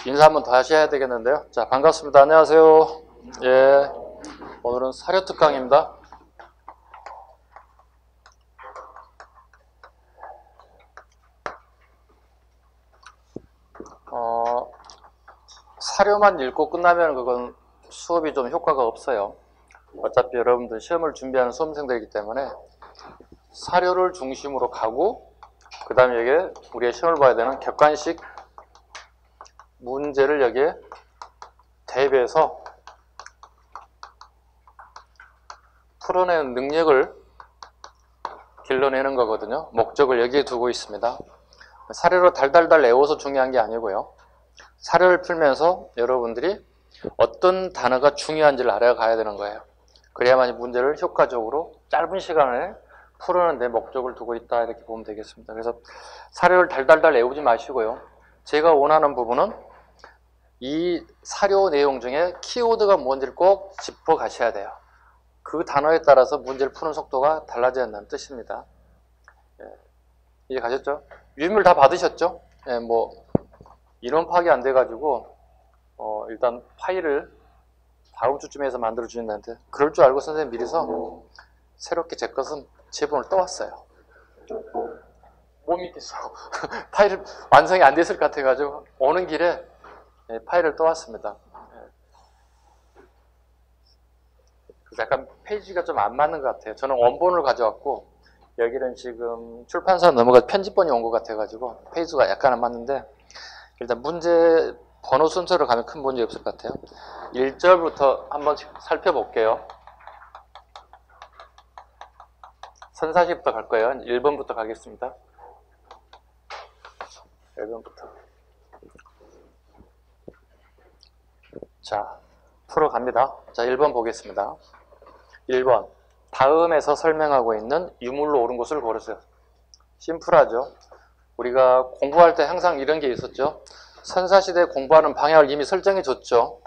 인사 한번 다시 해야 되겠는데요. 자, 반갑습니다. 안녕하세요. 예, 오늘은 사료 특강입니다. 사료만 읽고 끝나면 그건 수업이 좀 효과가 없어요. 어차피 여러분들 시험을 준비하는 수험생들이기 때문에 사료를 중심으로 가고 그 다음에 여기에 우리가 시험을 봐야 되는 객관식 문제를 여기에 대입해서 풀어내는 능력을 길러내는 거거든요. 목적을 여기에 두고 있습니다. 사료로 달달달 외워서 중요한 게 아니고요. 사료를 풀면서 여러분들이 어떤 단어가 중요한지를 알아가야 되는 거예요. 그래야만 이 문제를 효과적으로 짧은 시간에 풀어내는 데 목적을 두고 있다 이렇게 보면 되겠습니다. 그래서 사료를 달달달 외우지 마시고요. 제가 원하는 부분은 이 사료 내용 중에 키워드가 뭔지를 꼭 짚어 가셔야 돼요. 그 단어에 따라서 문제를 푸는 속도가 달라져야 한다는 뜻입니다. 이해 가셨죠? 유인물 다 받으셨죠? 인원 파악이 안 돼가지고 일단 파일을 다음 주쯤에 해서 만들어 주신다는데 그럴 줄 알고 선생님 미리서 새롭게 제 것은 제본을 떠왔어요. 못 믿겠어. 파일을 완성이 안 됐을 것 같아가지고 오는 길에 파일을 떠왔습니다. 약간 페이지가 좀 안 맞는 것 같아요. 저는 원본을 가져왔고 여기는 지금 출판사 넘어가 편집본이 온 것 같아가지고 페이지가 약간 안 맞는데 일단 문제 번호 순서로 가면 큰 문제 없을 것 같아요. 1절부터 한번 살펴볼게요. 선사시부터 갈 거예요. 1번부터 가겠습니다. 1번부터. 자, 풀어갑니다. 자, 1번 보겠습니다. 1번. 다음에서 설명하고 있는 유물로 옳은 곳을 고르세요. 심플하죠. 우리가 공부할 때 항상 이런 게 있었죠. 선사시대 공부하는 방향을 이미 설정해 줬죠.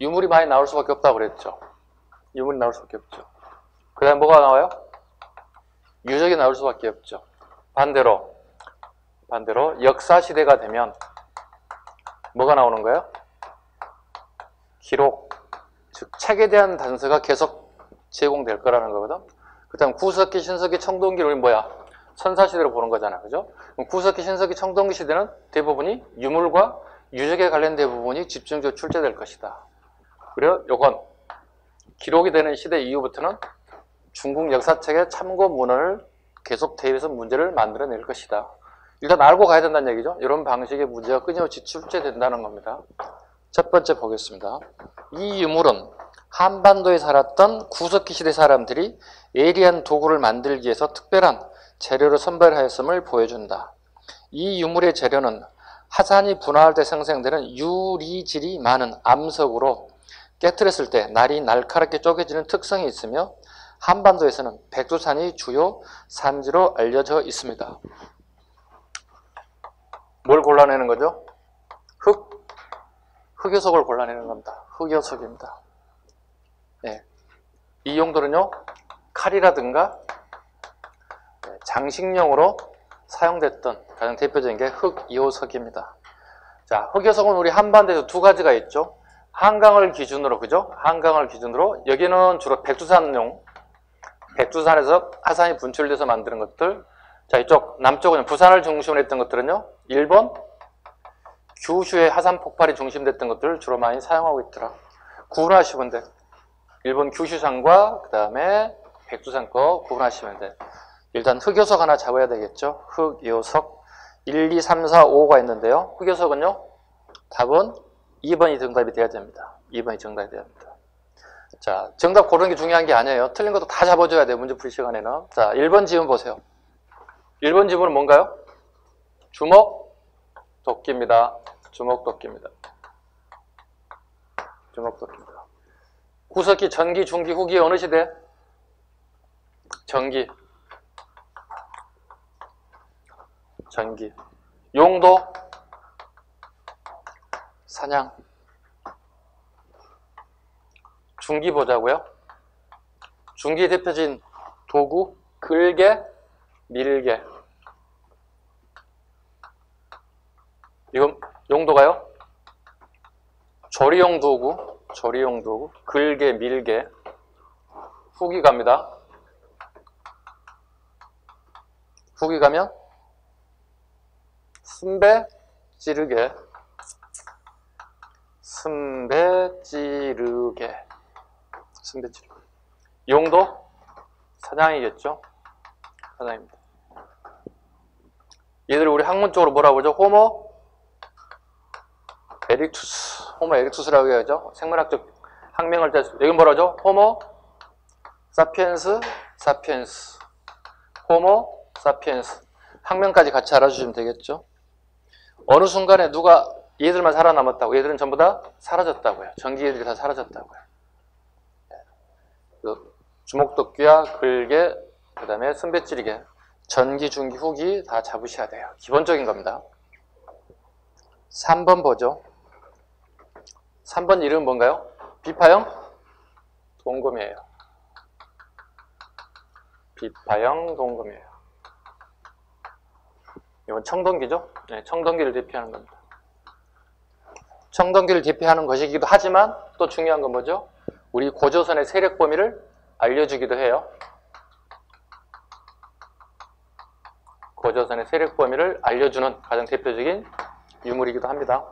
유물이 많이 나올 수밖에 없다고 그랬죠. 유물이 나올 수밖에 없죠. 그 다음에 뭐가 나와요? 유적이 나올 수밖에 없죠. 반대로 역사시대가 되면 뭐가 나오는 거예요? 기록, 즉 책에 대한 단서가 계속 제공될 거라는 거거든. 그 다음 구석기, 신석기, 청동기를 뭐야? 선사시대로 보는 거잖아. 그죠? 그럼 구석기, 신석기, 청동기 시대는 대부분이 유물과 유적에 관련된 부분이 집중적으로 출제될 것이다. 그리고 요건 기록이 되는 시대 이후부터는 중국 역사책의 참고 문헌을 계속 대입해서 문제를 만들어낼 것이다. 일단 알고 가야 된다는 얘기죠. 이런 방식의 문제가 끊임없이 출제된다는 겁니다. 첫 번째 보겠습니다. 이 유물은 한반도에 살았던 구석기 시대 사람들이 예리한 도구를 만들기 위해서 특별한 재료를 선별하였음을 보여준다. 이 유물의 재료는 화산이 분화할 때 생성되는 유리질이 많은 암석으로 깨트렸을 때 날이 날카롭게 쪼개지는 특성이 있으며 한반도에서는 백두산이 주요 산지로 알려져 있습니다. 뭘 골라내는 거죠? 흑요석을 골라내는 겁니다. 흑요석입니다. 네. 이 용도는요, 칼이라든가 장식용으로 사용됐던 가장 대표적인 게 흑요석입니다. 자, 흑요석은 우리 한반도에서 두 가지가 있죠. 한강을 기준으로, 그죠? 한강을 기준으로, 여기는 주로 백두산용, 백두산에서 화산이 분출돼서 만드는 것들. 자, 이쪽, 남쪽은 부산을 중심으로 했던 것들은요, 일본, 규슈의 화산 폭발이 중심됐던 것들을 주로 많이 사용하고 있더라. 구분하시면 돼. 일본 규슈산과 그 다음에 백두산 거 구분하시면 돼. 일단 흑요석 하나 잡아야 되겠죠. 흑요석 1, 2, 3, 4, 5가 있는데요. 흑요석은요. 답은 2번이 정답이 돼야 됩니다. 2번이 정답이 돼야 됩니다. 자, 정답 고르는 게 중요한 게 아니에요. 틀린 것도 다 잡아줘야 돼요. 문제 풀이 시간에는. 자, 1번 지문 보세요. 1번 지문은 뭔가요? 주먹, 도끼입니다. 주먹도끼입니다. 주먹도끼입니다. 구석기, 전기, 중기, 후기 어느 시대? 전기. 전기. 용도? 사냥. 중기 보자고요. 중기의 대표적인 도구? 글개, 밀개. 이건 용도가요? 조리용 도구, 글개, 밀개, 후기 갑니다. 후기 가면 순배, 찌르개, 용도? 사장이겠죠? 사장입니다. 얘들 우리 학문적으로 뭐라고 그러죠? 호모 에릭투스라고 해야죠. 생물학적 학명을 때 여기 뭐라 하죠? 호모 사피엔스, 호모 사피엔스. 학명까지 같이 알아주시면 되겠죠. 어느 순간에 누가 얘들만 살아남았다고, 얘들은 전부 다 사라졌다고요. 전기애들이 다 사라졌다고요. 주목도끼와 글개, 그 다음에 순배찌르개, 전기, 중기, 후기 다 잡으셔야 돼요. 기본적인 겁니다. 3번 보죠. 3번 이름은 뭔가요? 비파형 동금이에요. 비파형 동금이에요. 이건 청동기죠? 네, 청동기를 대표하는 겁니다. 청동기를 대표하는 것이기도 하지만 또 중요한 건 뭐죠? 우리 고조선의 세력 범위를 알려주기도 해요. 고조선의 세력 범위를 알려주는 가장 대표적인 유물이기도 합니다.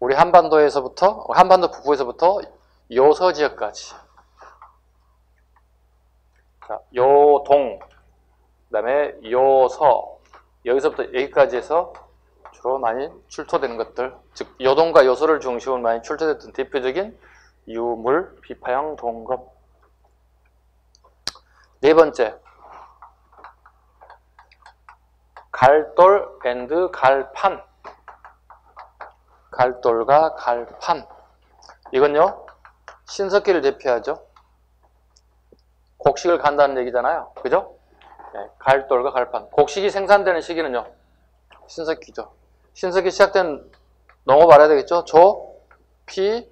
우리 한반도 북부에서부터 요서 지역까지, 자, 요동, 그 다음에 요서, 여기서부터 여기까지 해서 주로 많이 출토되는 것들, 즉 요동과 요소를 중심으로 많이 출토됐던 대표적인 유물, 비파형 동금. 네 번째, 갈돌 앤드 갈판. 갈돌과 갈판. 이건요, 신석기를 대표하죠. 곡식을 간다는 얘기잖아요. 그죠? 네, 갈돌과 갈판. 곡식이 생산되는 시기는요, 신석기죠. 신석기 시작된 농업 알아야 되겠죠? 조피수수.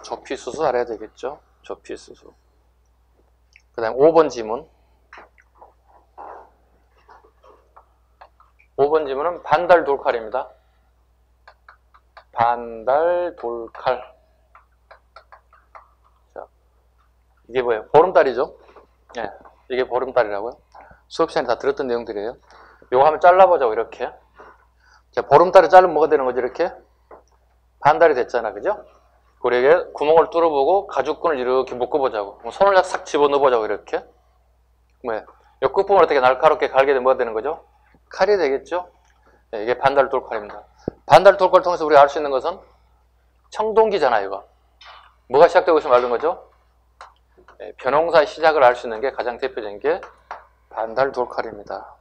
조피수수 알아야 되겠죠? 조피수수. 그 다음 5번 지문. 5번 지문은 반달 돌칼입니다. 반달 돌칼. 자, 이게 뭐예요? 보름달이죠? 네, 이게 보름달이라고요. 수업 시간에 다 들었던 내용들이에요. 요거 한번 잘라보자고, 이렇게. 자, 보름달을 자르면 뭐가 되는 거지, 이렇게? 반달이 됐잖아, 그죠? 그리고 구멍을 뚫어보고 가죽끈을 이렇게 묶어보자고. 손을 싹 집어넣어보자고, 이렇게. 뭐예요? 요 끝부분을 어떻게 날카롭게 갈게 되면 뭐가 되는 거죠? 칼이 되겠죠? 네, 이게 반달 돌칼입니다. 반달 돌칼을 통해서 우리가 알 수 있는 것은 청동기잖아요, 이거. 뭐가 시작되고 있으면 알는 거죠? 네, 벼농사의 시작을 알 수 있는 게 가장 대표적인 게 반달 돌칼입니다.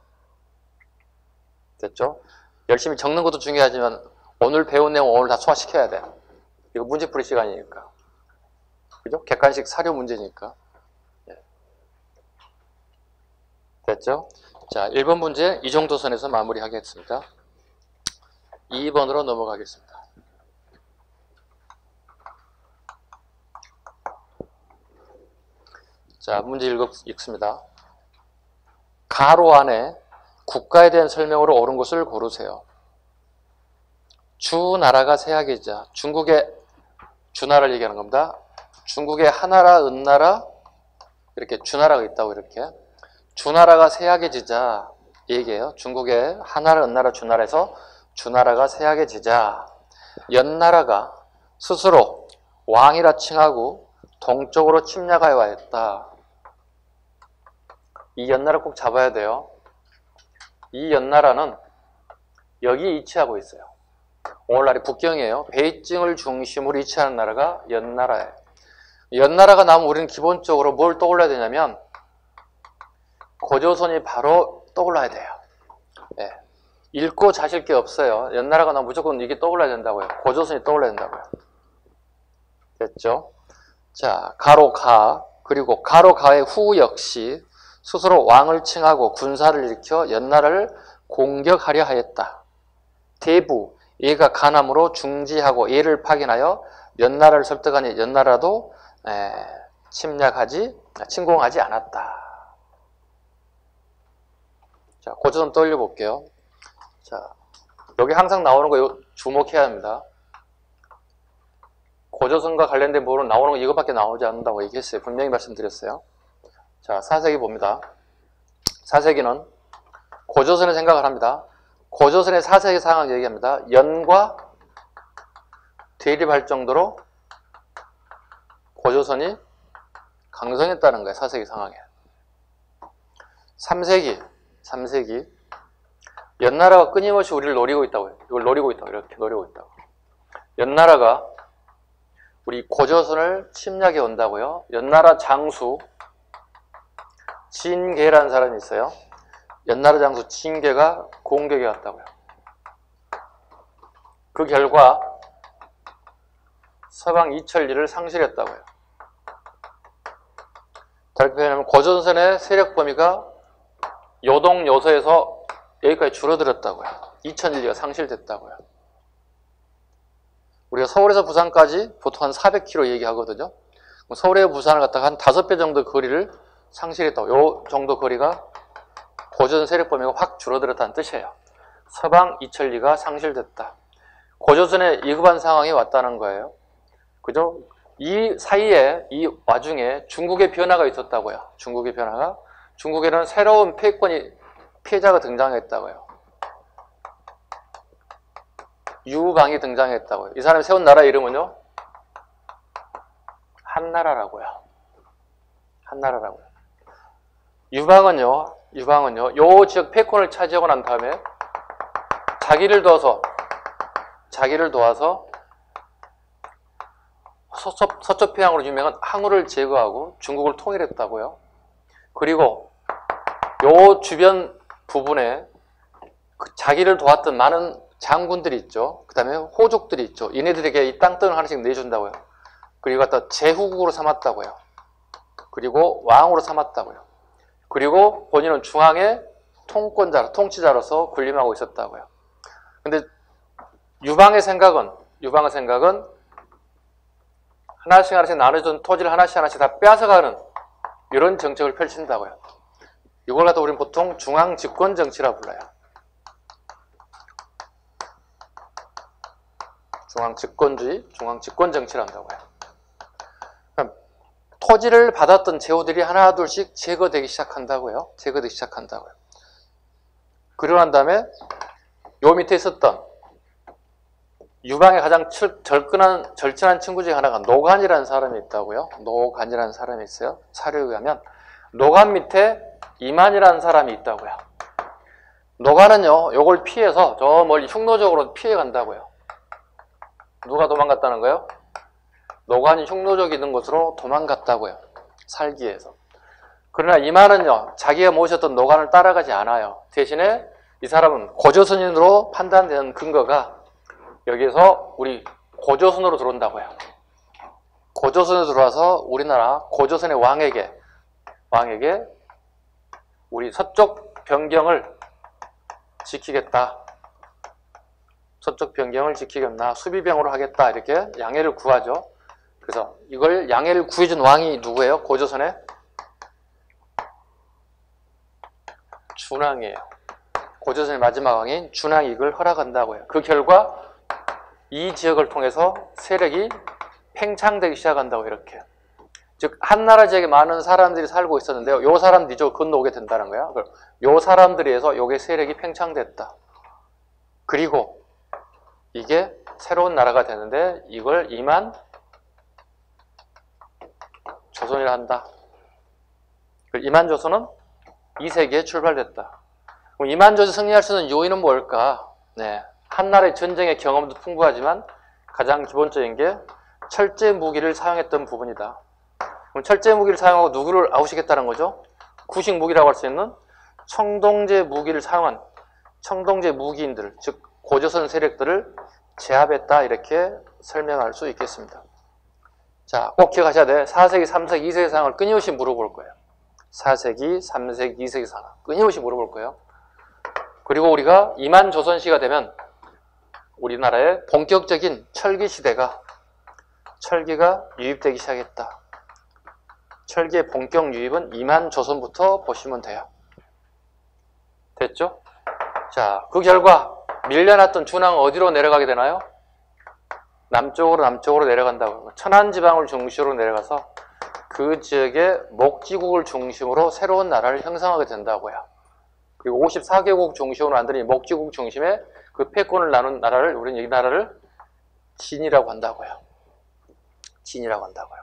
됐죠? 열심히 적는 것도 중요하지만 오늘 배운 내용 오늘 다 소화시켜야 돼. 이거 문제풀이 시간이니까. 그죠? 객관식 사료 문제니까. 네. 됐죠? 자, 1번 문제 이 정도 선에서 마무리하겠습니다. 2번으로 넘어가겠습니다. 자, 문제 읽습니다. 가로 안에 국가에 대한 설명으로 옳은 것을 고르세요. 주나라가 세약이자, 중국의 주나라를 얘기하는 겁니다. 중국의 하나라, 은나라, 이렇게 주나라가 있다고, 이렇게. 주나라가 세약해지자 얘기해요. 중국의 하나라, 은나라, 주나라에서 주나라가 세약해지자 연나라가 스스로 왕이라 칭하고 동쪽으로 침략하여 왔다. 이 연나라 꼭 잡아야 돼요. 이 연나라는 여기 위치하고 있어요. 오늘날이 북경이에요. 베이징을 중심으로 위치하는 나라가 연나라예요. 연나라가 나오면 우리는 기본적으로 뭘 떠올려야 되냐면 고조선이 바로 떠올라야 돼요. 네. 읽고 자실 게 없어요. 연나라가 나오면 무조건 이게 떠올라야 된다고요. 고조선이 떠올라야 된다고요. 됐죠? 자, 가로 가, 그리고 가로 가의 후 역시 스스로 왕을 칭하고 군사를 일으켜 연나라를 공격하려 하였다. 대부, 얘가 간함으로 중지하고 얘를 파견하여 연나라를 설득하니 연나라도 침공하지 않았다. 자, 고조선 떠올려 볼게요. 자, 여기 항상 나오는 거 주목해야 합니다. 고조선과 관련된 부분은 나오는 거 이것밖에 나오지 않는다고 얘기했어요. 분명히 말씀드렸어요. 자, 4세기 봅니다. 4세기는 고조선의 생각을 합니다. 고조선의 4세기 상황 얘기합니다. 연과 대립할 정도로 고조선이 강성했다는 거예요. 4세기 상황에. 3세기 연나라가 끊임없이 우리를 노리고 있다고요. 이걸 노리고 있다고, 이렇게 노리고 있다고. 연나라가 우리 고조선을 침략해 온다고요. 연나라 장수 진계라는 사람이 있어요. 연나라 장수 진계가 공격해 왔다고요. 그 결과 서방 이천리를 상실했다고요. 다르게 표현하면 고조선의 세력 범위가 요동 요서에서 여기까지 줄어들었다고요. 이천리가 상실됐다고요. 우리가 서울에서 부산까지 보통 한 400km 얘기하거든요. 서울에서 부산을 갖다가 한 5배 정도 거리를 상실했다고. 요 정도 거리가 고조선 세력 범위가 확 줄어들었다는 뜻이에요. 서방 이천리가 상실됐다. 고조선의 위급한 상황이 왔다는 거예요. 그죠? 이 사이에, 이 와중에 중국의 변화가 있었다고요. 중국의 변화가. 중국에는 새로운 피해자가 등장했다고요. 유방이 등장했다고요. 이 사람이 세운 나라 이름은요? 한나라라고요. 한나라라고요. 유방은요, 요 지역 패권을 차지하고 난 다음에 자기를 도와서 서초평양으로 유명한 항우를 제거하고 중국을 통일했다고요. 그리고 요 주변 부분에 자기를 도왔던 많은 장군들이 있죠. 그 다음에 호족들이 있죠. 얘네들에게 이 땅덩을 하나씩 내준다고요. 그리고 갖다 제후국으로 삼았다고요. 그리고 왕으로 삼았다고요. 그리고 본인은 중앙의 통치자로서 군림하고 있었다고요. 근데 유방의 생각은 하나씩 나눠준 토지를 하나씩 다 뺏어가는 이런 정책을 펼친다고요. 이걸 갖다 우리는 보통 중앙집권 정치라 불러요. 중앙집권주의, 중앙집권 정치를 한다고요. 그럼 토지를 받았던 제후들이 하나 둘씩 제거되기 시작한다고요. 그러고 난 다음에 요 밑에 있었던 유방의 가장 절친한 친구 중에 하나가 노간이라는 사람이 있다고요. 노간이라는 사람이 있어요. 사료에 의하면 노간 밑에 이만이라는 사람이 있다고요. 노간은요, 요걸 피해서 저 멀리 흉노적으로 피해 간다고요. 누가 도망갔다는 거예요? 노간이 흉노적이 있는 곳으로 도망갔다고요. 살기 위해서. 그러나 이만은요, 자기가 모셨던 노간을 따라가지 않아요. 대신에 이 사람은 고조선인으로 판단되는 근거가 여기에서 우리 고조선으로 들어온다고요. 고조선으로 들어와서 우리나라 고조선의 왕에게 우리 서쪽 변경을 지키겠다. 서쪽 변경을 지키겠나. 수비병으로 하겠다. 이렇게 양해를 구하죠. 그래서 이걸 양해를 구해준 왕이 누구예요? 고조선의 준왕이에요. 고조선의 마지막 왕인 준왕이 이걸 허락한다고요. 그 결과 이 지역을 통해서 세력이 팽창되기 시작한다고 이렇게. 즉 한나라 지역에 많은 사람들이 살고 있었는데요. 요 사람들이 저 건너오게 된다는 거야. 요 사람들에 의해서 요게 세력이 팽창됐다. 그리고 이게 새로운 나라가 되는데 이걸 이만 조선이라 한다. 이만 조선은 2세기에 출발됐다. 그럼 이만 조선이 승리할 수 있는 요인은 뭘까? 네. 한나라의 전쟁의 경험도 풍부하지만 가장 기본적인 게 철제 무기를 사용했던 부분이다. 그럼 철제 무기를 사용하고 누구를 아우시겠다는 거죠? 구식 무기라고 할 수 있는 청동제 무기를 사용한 청동제 무기인들, 즉 고조선 세력들을 제압했다 이렇게 설명할 수 있겠습니다. 자, 꼭 기억하셔야 돼. 4세기, 3세기, 2세기 상황을 끊임없이 물어볼 거예요. 4세기, 3세기, 2세기 상황 끊임없이 물어볼 거예요. 그리고 우리가 이만 조선시가 되면 우리나라의 본격적인 철기시대가 철기가 유입되기 시작했다. 철기의 본격 유입은 이만 조선부터 보시면 돼요. 됐죠? 자, 그 결과 밀려났던 준항은 어디로 내려가게 되나요? 남쪽으로 내려간다고. 천안지방을 중심으로 내려가서 그 지역의 목지국을 중심으로 새로운 나라를 형성하게 된다고요. 그리고 54개국 중심으로 만드니 목지국 중심에 그 패권을 나눈 나라를 우리는 이 나라를 진이라고 한다고요. 진이라고 한다고요.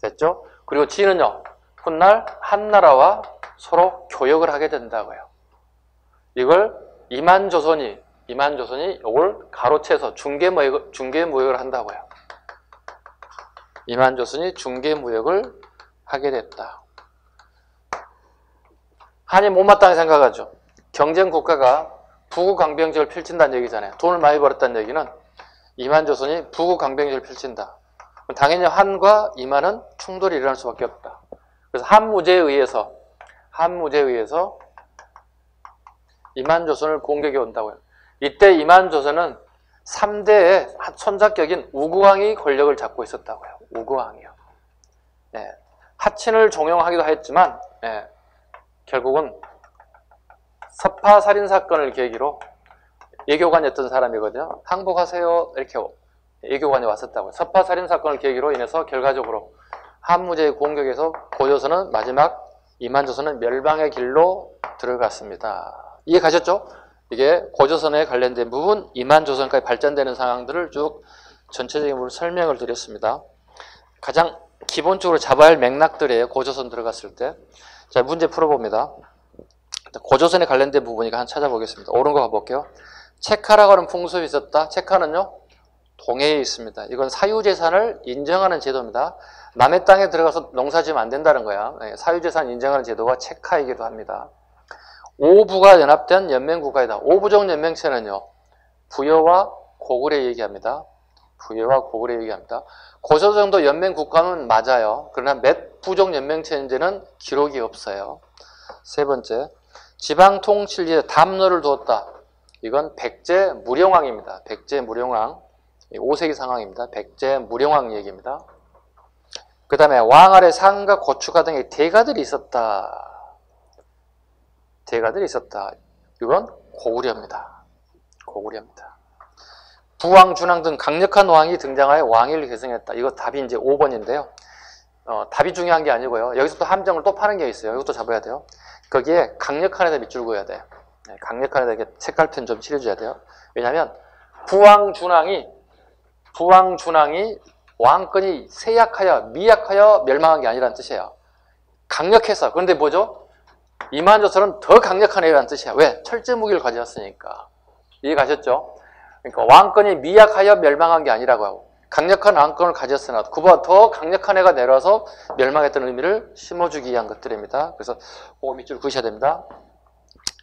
됐죠? 그리고 진은요, 훗날 한 나라와 서로 교역을 하게 된다고요. 이걸 이만조선이 이걸 가로채서 중개무역을 한다고요. 이만조선이 중개무역을 하게 됐다. 한이 못마땅히 생각하죠. 경쟁국가가 부국강병제를 펼친다는 얘기잖아요. 돈을 많이 벌었다는 얘기는 이만조선이 부국강병제를 펼친다. 당연히 한과 이만은 충돌이 일어날 수밖에 없다. 그래서 한무제에 의해서 이만조선을 공격해 온다고요. 이때 이만조선은 3대의 손자격인 우구왕이 권력을 잡고 있었다고요. 우구왕이요. 예, 하친을 종용하기도 했지만 결국은 서파살인사건을 계기로 예교관이었던 사람이거든요. 항복하세요 이렇게 예교관이 왔었다고요. 서파살인사건을 계기로 인해서 결과적으로 한무제의 공격에서 고조선은 마지막 이만조선은 멸망의 길로 들어갔습니다. 이해 가셨죠? 이게 고조선에 관련된 부분, 이만조선까지 발전되는 상황들을 쭉 전체적인 설명을 드렸습니다. 가장 기본적으로 잡아야 할 맥락들이에요. 고조선 들어갔을 때. 자, 문제 풀어봅니다. 고조선에 관련된 부분이니까 한번 찾아보겠습니다. 옳은 거 가볼게요. 체카라고 하는 풍습이 있었다. 체카는요, 동해에 있습니다. 이건 사유재산을 인정하는 제도입니다. 남의 땅에 들어가서 농사 지으면 안 된다는 거야. 사유재산 인정하는 제도가 체카이기도 합니다. 5부가 연합된 연맹국가이다. 5부족 연맹체는요, 부여와 고구려 얘기합니다. 부여와 고구려 얘기합니다. 고조정도 연맹국가는 맞아요. 그러나 몇 부족 연맹체인지는 기록이 없어요. 세 번째, 지방통칠지에 담로를 두었다. 이건 백제 무령왕입니다. 백제 무령왕. 5세기 상황입니다. 백제 무령왕 얘기입니다. 그 다음에 왕 아래 상과 고추가 등의 대가들이 있었다. 대가들이 있었다. 이건 고구려입니다. 고구려입니다. 부왕, 준왕 등 강력한 왕이 등장하여 왕위를 계승했다. 이거 답이 이제 5번인데요. 답이 중요한 게 아니고요. 여기서부터 함정을 또 파는 게 있어요. 이것도 잡아야 돼요. 거기에 강력한 애들 밑줄 그어야 돼요. 강력한 애들에게 색깔펜 좀 칠해줘야 돼요. 왜냐하면 부왕, 준왕이 왕권이 쇠약하여 미약하여 멸망한 게 아니라는 뜻이에요. 강력해서. 그런데 뭐죠? 이만조선은 더 강력한 애라는 뜻이야. 왜? 철제 무기를 가졌으니까. 이해 가셨죠? 그러니까 왕권이 미약하여 멸망한 게 아니라고 하고, 강력한 왕권을 가졌으나 그보다 더 강력한 애가 내려와서 멸망했다는 의미를 심어주기 위한 것들입니다. 그래서 그거 밑줄 그으셔야 됩니다.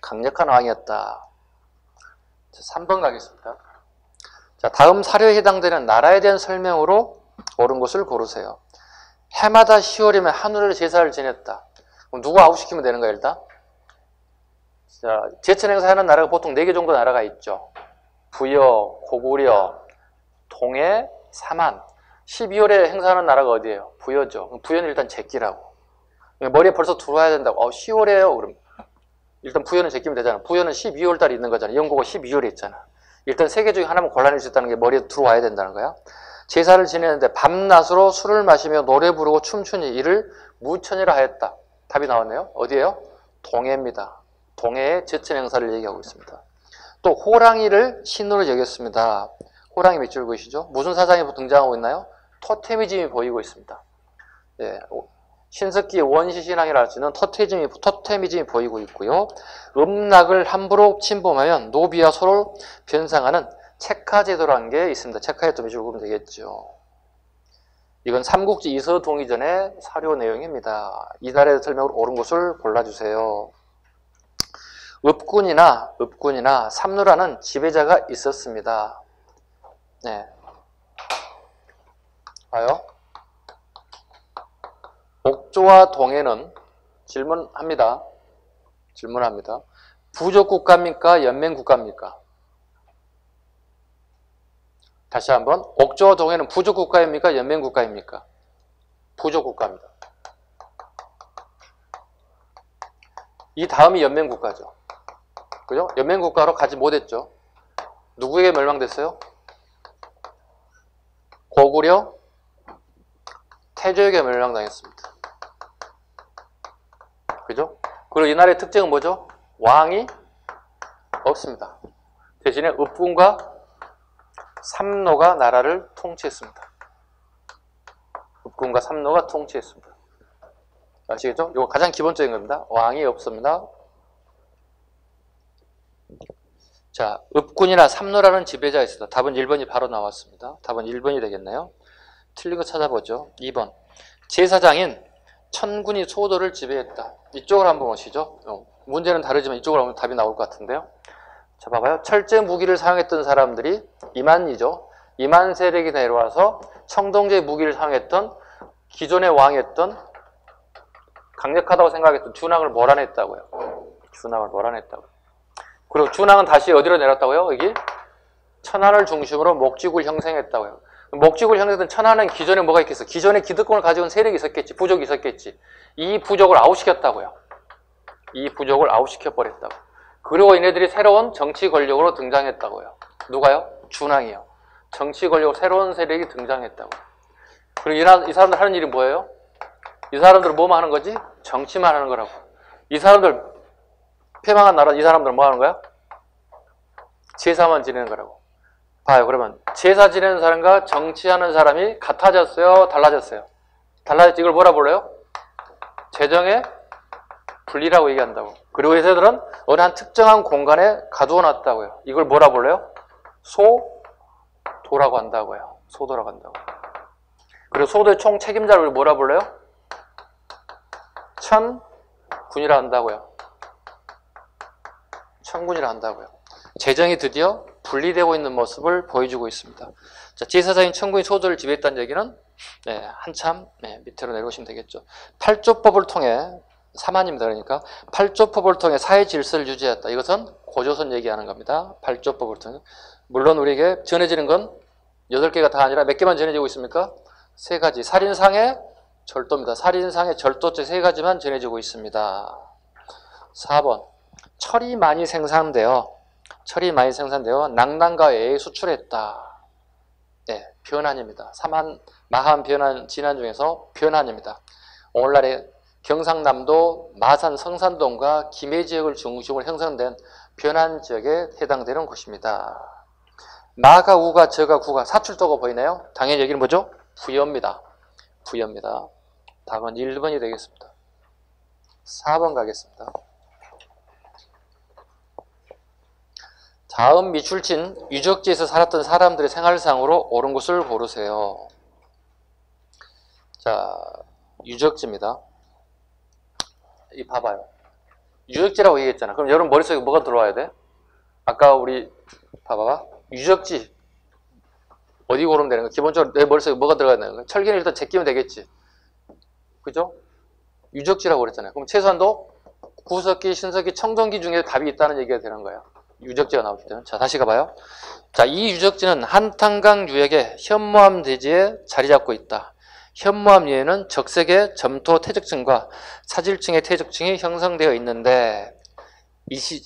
강력한 왕이었다. 자, 3번 가겠습니다. 자, 다음 사료에 해당되는 나라에 대한 설명으로 옳은 것을 고르세요. 해마다 10월이면 한우를 제사를 지냈다. 그럼 누구 아웃시키면 되는 거예요, 일단? 자, 제천 행사하는 나라가 보통 4개 정도 나라가 있죠. 부여, 고구려, 동해, 삼한. 12월에 행사하는 나라가 어디예요? 부여죠. 부여는 일단 제끼라고. 머리에 벌써 들어와야 된다고. 10월에요. 그럼 일단 부여는 제끼면 되잖아. 부여는 12월 달에 있는 거잖아. 영국은 12월에 있잖아. 일단 3개 중에 하나만 골라낼 수 있다는 게 머리에 들어와야 된다는 거야. 제사를 지내는데 밤낮으로 술을 마시며 노래 부르고 춤추니 이를 무천이라 하였다. 답이 나왔네요. 어디예요? 동해입니다. 동해의 제천 행사를 얘기하고 있습니다. 또 호랑이를 신으로 여겼습니다. 호랑이 밑줄 그으시죠? 무슨 사상이 등장하고 있나요? 토테미즘이 보이고 있습니다. 예, 신석기의 원시신앙이라 할 수 있는 토테미즘이 보이고 있고요. 음락을 함부로 침범하면 노비와 서로 변상하는 체카제도라는 게 있습니다. 체카에 또 밑줄 그으면 되겠죠. 이건 삼국지 이서동의전의 사료 내용입니다. 이 나라의 설명으로 옳은 것을 골라주세요. 읍군이나 삼루라는 지배자가 있었습니다. 네. 봐요. 옥조와 동해는 질문합니다. 부족국가입니까? 연맹국가입니까? 다시 한번, 옥조와 동해는 부족국가입니까? 연맹국가입니까? 부족국가입니다. 이 다음이 연맹국가죠. 그죠? 연맹국가로 가지 못했죠. 누구에게 멸망됐어요? 고구려 태조에게 멸망당했습니다. 그죠? 그리고 이 나라의 특징은 뭐죠? 왕이 없습니다. 대신에 읍군과 삼노가 나라를 통치했습니다. 읍군과 삼노가 통치했습니다. 아시겠죠? 이거 가장 기본적인 겁니다. 왕이 없습니다. 자, 읍군이나 삼노라는 지배자가 있습니다. 답은 1번이 바로 나왔습니다. 답은 1번이 되겠네요. 틀린 거 찾아보죠. 2번. 제사장인 천군이 소도를 지배했다. 이쪽으로 한번 오시죠. 문제는 다르지만 이쪽으로 하면 답이 나올 것 같은데요. 자, 봐봐요. 철제 무기를 사용했던 사람들이 이만이죠. 이만 세력이 내려와서 청동제 무기를 사용했던 기존의 왕이었던 강력하다고 생각했던 준왕을 몰아냈다고요. 준왕을 몰아냈다고요. 그리고 준왕은 다시 어디로 내렸다고요? 여기 천안을 중심으로 목지구를 형성했다고요. 목지구를 형성했던 천안은 기존에 뭐가 있겠어? 기존에 기득권을 가지고 온 세력이 있었겠지. 부족이 있었겠지. 이 부족을 아웃시켰다고요. 이 부족을 아웃시켜버렸다고. 그리고 얘네들이 새로운 정치 권력으로 등장했다고요. 누가요? 준왕이요. 정치 권력 새로운 세력이 등장했다고. 그리고 이 사람들 하는 일이 뭐예요? 이 사람들은 뭐만 하는 거지? 정치만 하는 거라고. 이 사람들 패망한 나라, 이 사람들은 뭐 하는 거야? 제사만 지내는 거라고. 봐요. 그러면 제사 지내는 사람과 정치하는 사람이 같아졌어요? 달라졌어요? 달라졌지. 이걸 뭐라 불러요? 재정의 분리라고 얘기한다고. 그리고 이 새들은 어느 한 특정한 공간에 가두어 놨다고요. 이걸 뭐라 불러요? 소도라고 한다고요. 소도라고 한다고. 그리고 소도의 총 책임자를 뭐라 불러요? 천군이라 한다고요. 천군이라 한다고요. 재정이 드디어 분리되고 있는 모습을 보여주고 있습니다. 자, 제사장인 천군이 소도를 지배했다는 얘기는 한참 밑으로 내려오시면 되겠죠. 팔조법을 통해 사만입니다. 그러니까 팔조법을 통해 사회 질서를 유지했다. 이것은 고조선 얘기하는 겁니다. 팔조법을 통해. 물론 우리에게 전해지는 건 8개가 다 아니라 몇 개만 전해지고 있습니까? 3가지. 살인상의 절도입니다. 살인상의 절도죄 3가지만 전해지고 있습니다. 4번. 철이 많이 생산되어 낭난과 애에 수출했다. 네, 변환입니다. 마한 변환 진안 중에서 변환입니다. 오늘날의 경상남도 마산 성산동과 김해 지역을 중심으로 형성된 변환 지역에 해당되는 곳입니다. 마가 우가 저가 구가 사출도가 보이나요? 당연히 여기는 뭐죠? 부여입니다. 부여입니다. 답은 1번이 되겠습니다. 4번 가겠습니다. 다음 미출친 유적지에서 살았던 사람들의 생활상으로 옳은 곳을 고르세요. 자, 유적지입니다. 이 봐봐요. 유적지라고 얘기했잖아. 그럼 여러분 머릿속에 뭐가 들어와야 돼? 아까 우리 봐봐. 유적지 어디 고르면 되는 거야? 기본적으로 내 머릿속에 뭐가 들어가야 되는 거야? 철기는 일단 제끼면 되겠지. 그죠? 유적지라고 그랬잖아요. 그럼 최소한도 구석기, 신석기, 청동기 중에 답이 있다는 얘기가 되는 거예요. 유적지가 나오기 때문에. 자, 다시 가봐요. 자, 이 유적지는 한탄강 유역의 현무암 대지에 자리 잡고 있다. 현무암 위에는 적색의 점토 퇴적층과 사질층의 퇴적층이 형성되어 있는데,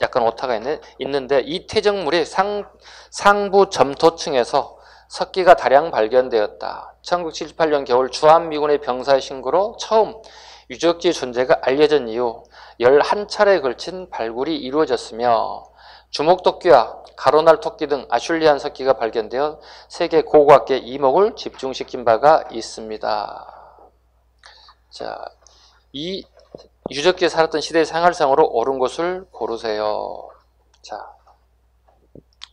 약간 오타가 있는데 이 퇴적물이 상부 점토층에서 석기가 다량 발견되었다. 1978년 겨울 주한미군의 병사의 신고로 처음 유적지의 존재가 알려진 이후 11차례에 걸친 발굴이 이루어졌으며 주목토끼와 가로날 토끼 등 아슐리안 석기가 발견되어 세계 고고학계 이목을 집중시킨 바가 있습니다. 자, 이 유적지에 살았던 시대의 생활상으로 옳은 곳을 고르세요. 자,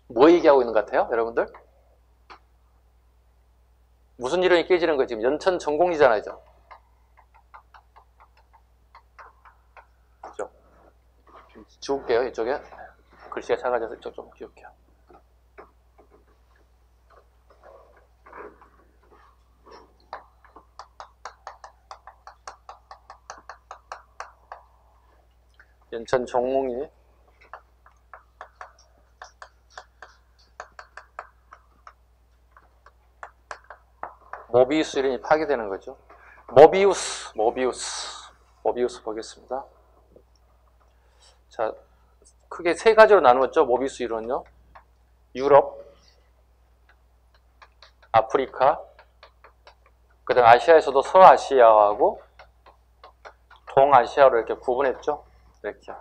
뭐 얘기하고 있는 것 같아요, 여러분들? 무슨 이론이 깨지는 거예요? 지금 연천 전공지잖아요. 그죠? 지울게요, 이쪽에. 글씨가 작아져서 이쪽 좀 지울게요. 연천 전공이 모비우스 이론이 파괴되는 거죠. 모비우스 보겠습니다. 자, 크게 세 가지로 나누었죠. 모비우스 이론은요. 유럽, 아프리카, 그 다음 아시아에서도 서아시아하고 동아시아로 이렇게 구분했죠. 이렇게.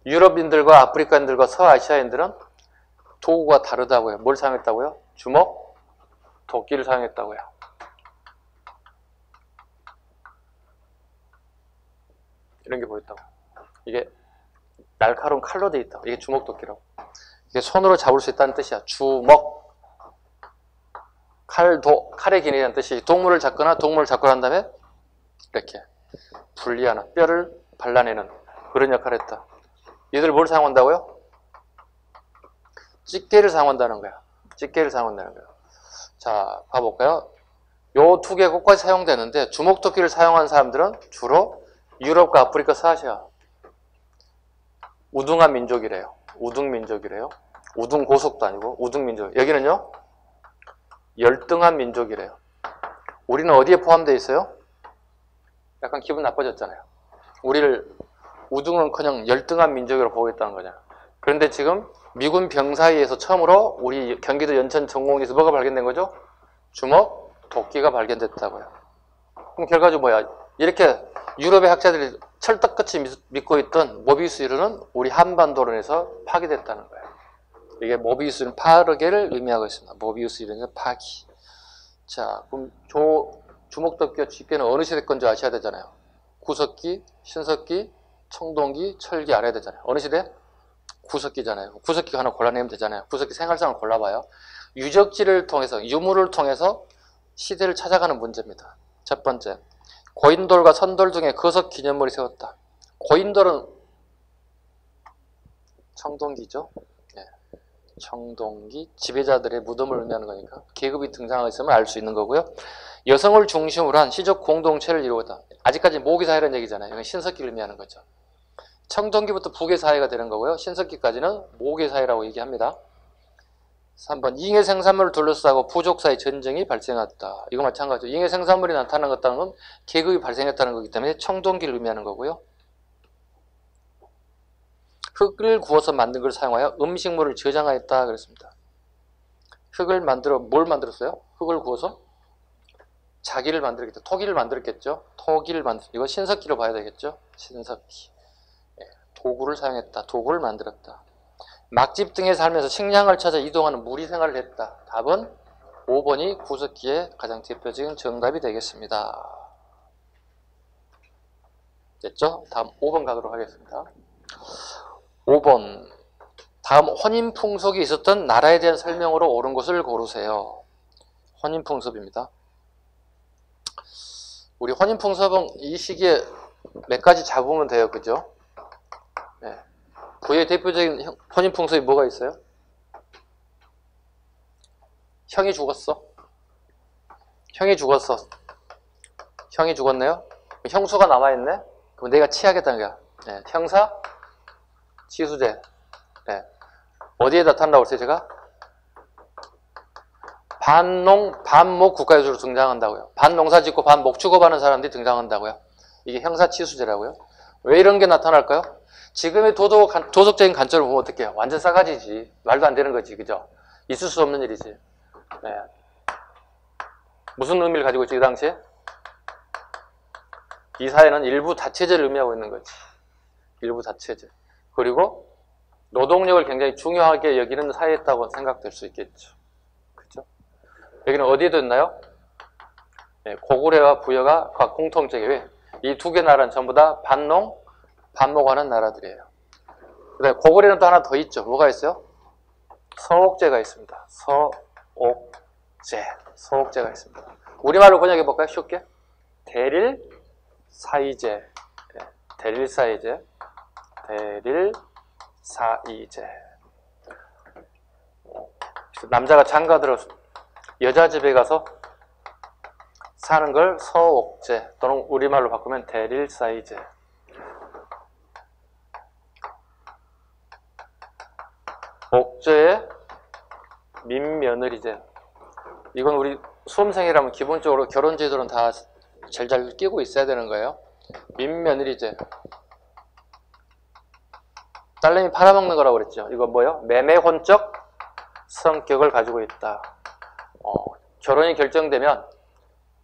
유럽인들과 아프리카인들과 서아시아인들은 도구가 다르다고요. 뭘 사용했다고요? 주먹, 도끼를 사용했다고요. 이런 게 보였다고. 이게 날카로운 칼로 되어 있다고. 이게 주먹 도끼라고. 이게 손으로 잡을 수 있다는 뜻이야. 주먹. 칼의 기능이라는 뜻이 동물을 잡거나 동물을 잡고 난 다음에 이렇게 분리하는, 뼈를 발라내는 그런 역할을 했다. 얘들 뭘 사용한다고요? 집게를 사용한다는 거야. 집게를 사용한다는 거야. 자, 봐볼까요? 요 두 개 곳까지 사용되는데 주먹도끼를 사용한 사람들은 주로 유럽과 아프리카, 서아시아 우등한 민족이래요. 우등민족이래요. 우등고속도 아니고 우등민족. 여기는요 열등한 민족이래요. 우리는 어디에 포함되어 있어요? 약간 기분 나빠졌잖아요. 우리를 우등은커녕 열등한 민족으로 보고 있다는 거잖아요. 그런데 지금 미군 병사위에서 처음으로 우리 경기도 연천 전공에서 뭐가 발견된 거죠? 주먹, 도끼가 발견됐다고요. 그럼 결과적으로 뭐야? 이렇게 유럽의 학자들이 철떡같이 믿고 있던 모비우스 이론은 우리 한반도론에서 파기됐다는 거예요. 이게 모비우스 이론 파괴를 의미하고 있습니다. 모비우스 이론의 파기. 자, 그럼 주먹도끼와 집게는 어느 시대 건지 아셔야 되잖아요. 구석기, 신석기, 청동기, 철기 알아야 되잖아요. 어느 시대? 구석기잖아요. 구석기 하나 골라내면 되잖아요. 구석기 생활상을 골라봐요. 유적지를 통해서, 유물을 통해서 시대를 찾아가는 문제입니다. 첫 번째, 고인돌과 선돌 중에 거석 기념물이 세웠다. 고인돌은 청동기죠. 네. 청동기, 지배자들의 무덤을 의미하는 거니까 계급이 등장하고 있으면 알 수 있는 거고요. 여성을 중심으로 한 시적 공동체를 이루었다. 아직까지 모기사회라는 얘기잖아요. 이건 신석기를 의미하는 거죠. 청동기부터 부계사회가 되는 거고요. 신석기까지는 모계사회라고 얘기합니다. 3번, 잉여 생산물을 둘러싸고 부족 사이 전쟁이 발생했다. 이거 마찬가지죠. 잉여 생산물이 나타난 건 계급이 발생했다는 거기 때문에 청동기를 의미하는 거고요. 흙을 구워서 만든 걸 사용하여 음식물을 저장하였다 그랬습니다. 뭘 만들었어요? 흙을 구워서 자기를 만들었겠죠. 토기를 만들었겠죠. 이거 신석기로 봐야 되겠죠. 신석기. 도구를 사용했다. 도구를 만들었다. 막집 등에 살면서 식량을 찾아 이동하는 무리 생활을 했다. 답은 5번이 구석기의 가장 대표적인 정답이 되겠습니다. 됐죠? 다음 5번 가도록 하겠습니다. 5번. 다음 혼인풍속이 있었던 나라에 대한 설명으로 옳은 것을 고르세요. 혼인풍습입니다. 우리 혼인풍습은 이 시기에 몇 가지 잡으면 돼요. 그죠? 네. 부의 대표적인 혼인풍습이 뭐가 있어요? 형이 죽었어. 형이 죽었네요. 형수가 남아있네. 그럼 내가 치하겠다는 거야. 네. 형사, 치수제. 네. 어디에 나타난다고 했어요, 제가? 반농, 반목 국가유수로 등장한다고요. 반농사 짓고 반목 축업하는 사람들이 등장한다고요. 이게 형사치수제라고요. 왜 이런 게 나타날까요? 지금의 도덕적인 관점을 보면 어떻게 해요? 완전 싸가지지. 말도 안 되는 거지. 그죠? 있을 수 없는 일이지. 네. 무슨 의미를 가지고 있지, 그 당시에? 이 사회는 일부 다체제를 의미하고 있는 거지. 일부 다체제. 그리고 노동력을 굉장히 중요하게 여기는 사회였다고 생각될 수 있겠죠. 그죠? 여기는 어디에도 있나요? 네, 고구려와 부여가 각 공통적이에요. 왜? 이 두 개 나라는 전부 다 반농, 반목하는 나라들이에요. 그 다음에 고구려는 또 하나 더 있죠. 뭐가 있어요? 서옥제가 있습니다. 서옥제가 있습니다. 우리말로 번역해 볼까요? 쉽게? 대릴사이제. 네, 대릴사이제. 남자가 장가 들어서 여자 집에 가서 사는 걸 서옥제 또는 우리말로 바꾸면 대릴사이제. 옥제의 민며느리제. 이건 우리 수험생이라면 기본적으로 결혼제도는 다 제일 잘 끼고 있어야 되는 거예요. 민며느리제. 딸내미 팔아먹는 거라고 그랬죠. 이거 뭐예요? 매매혼적 성격을 가지고 있다. 결혼이 결정되면,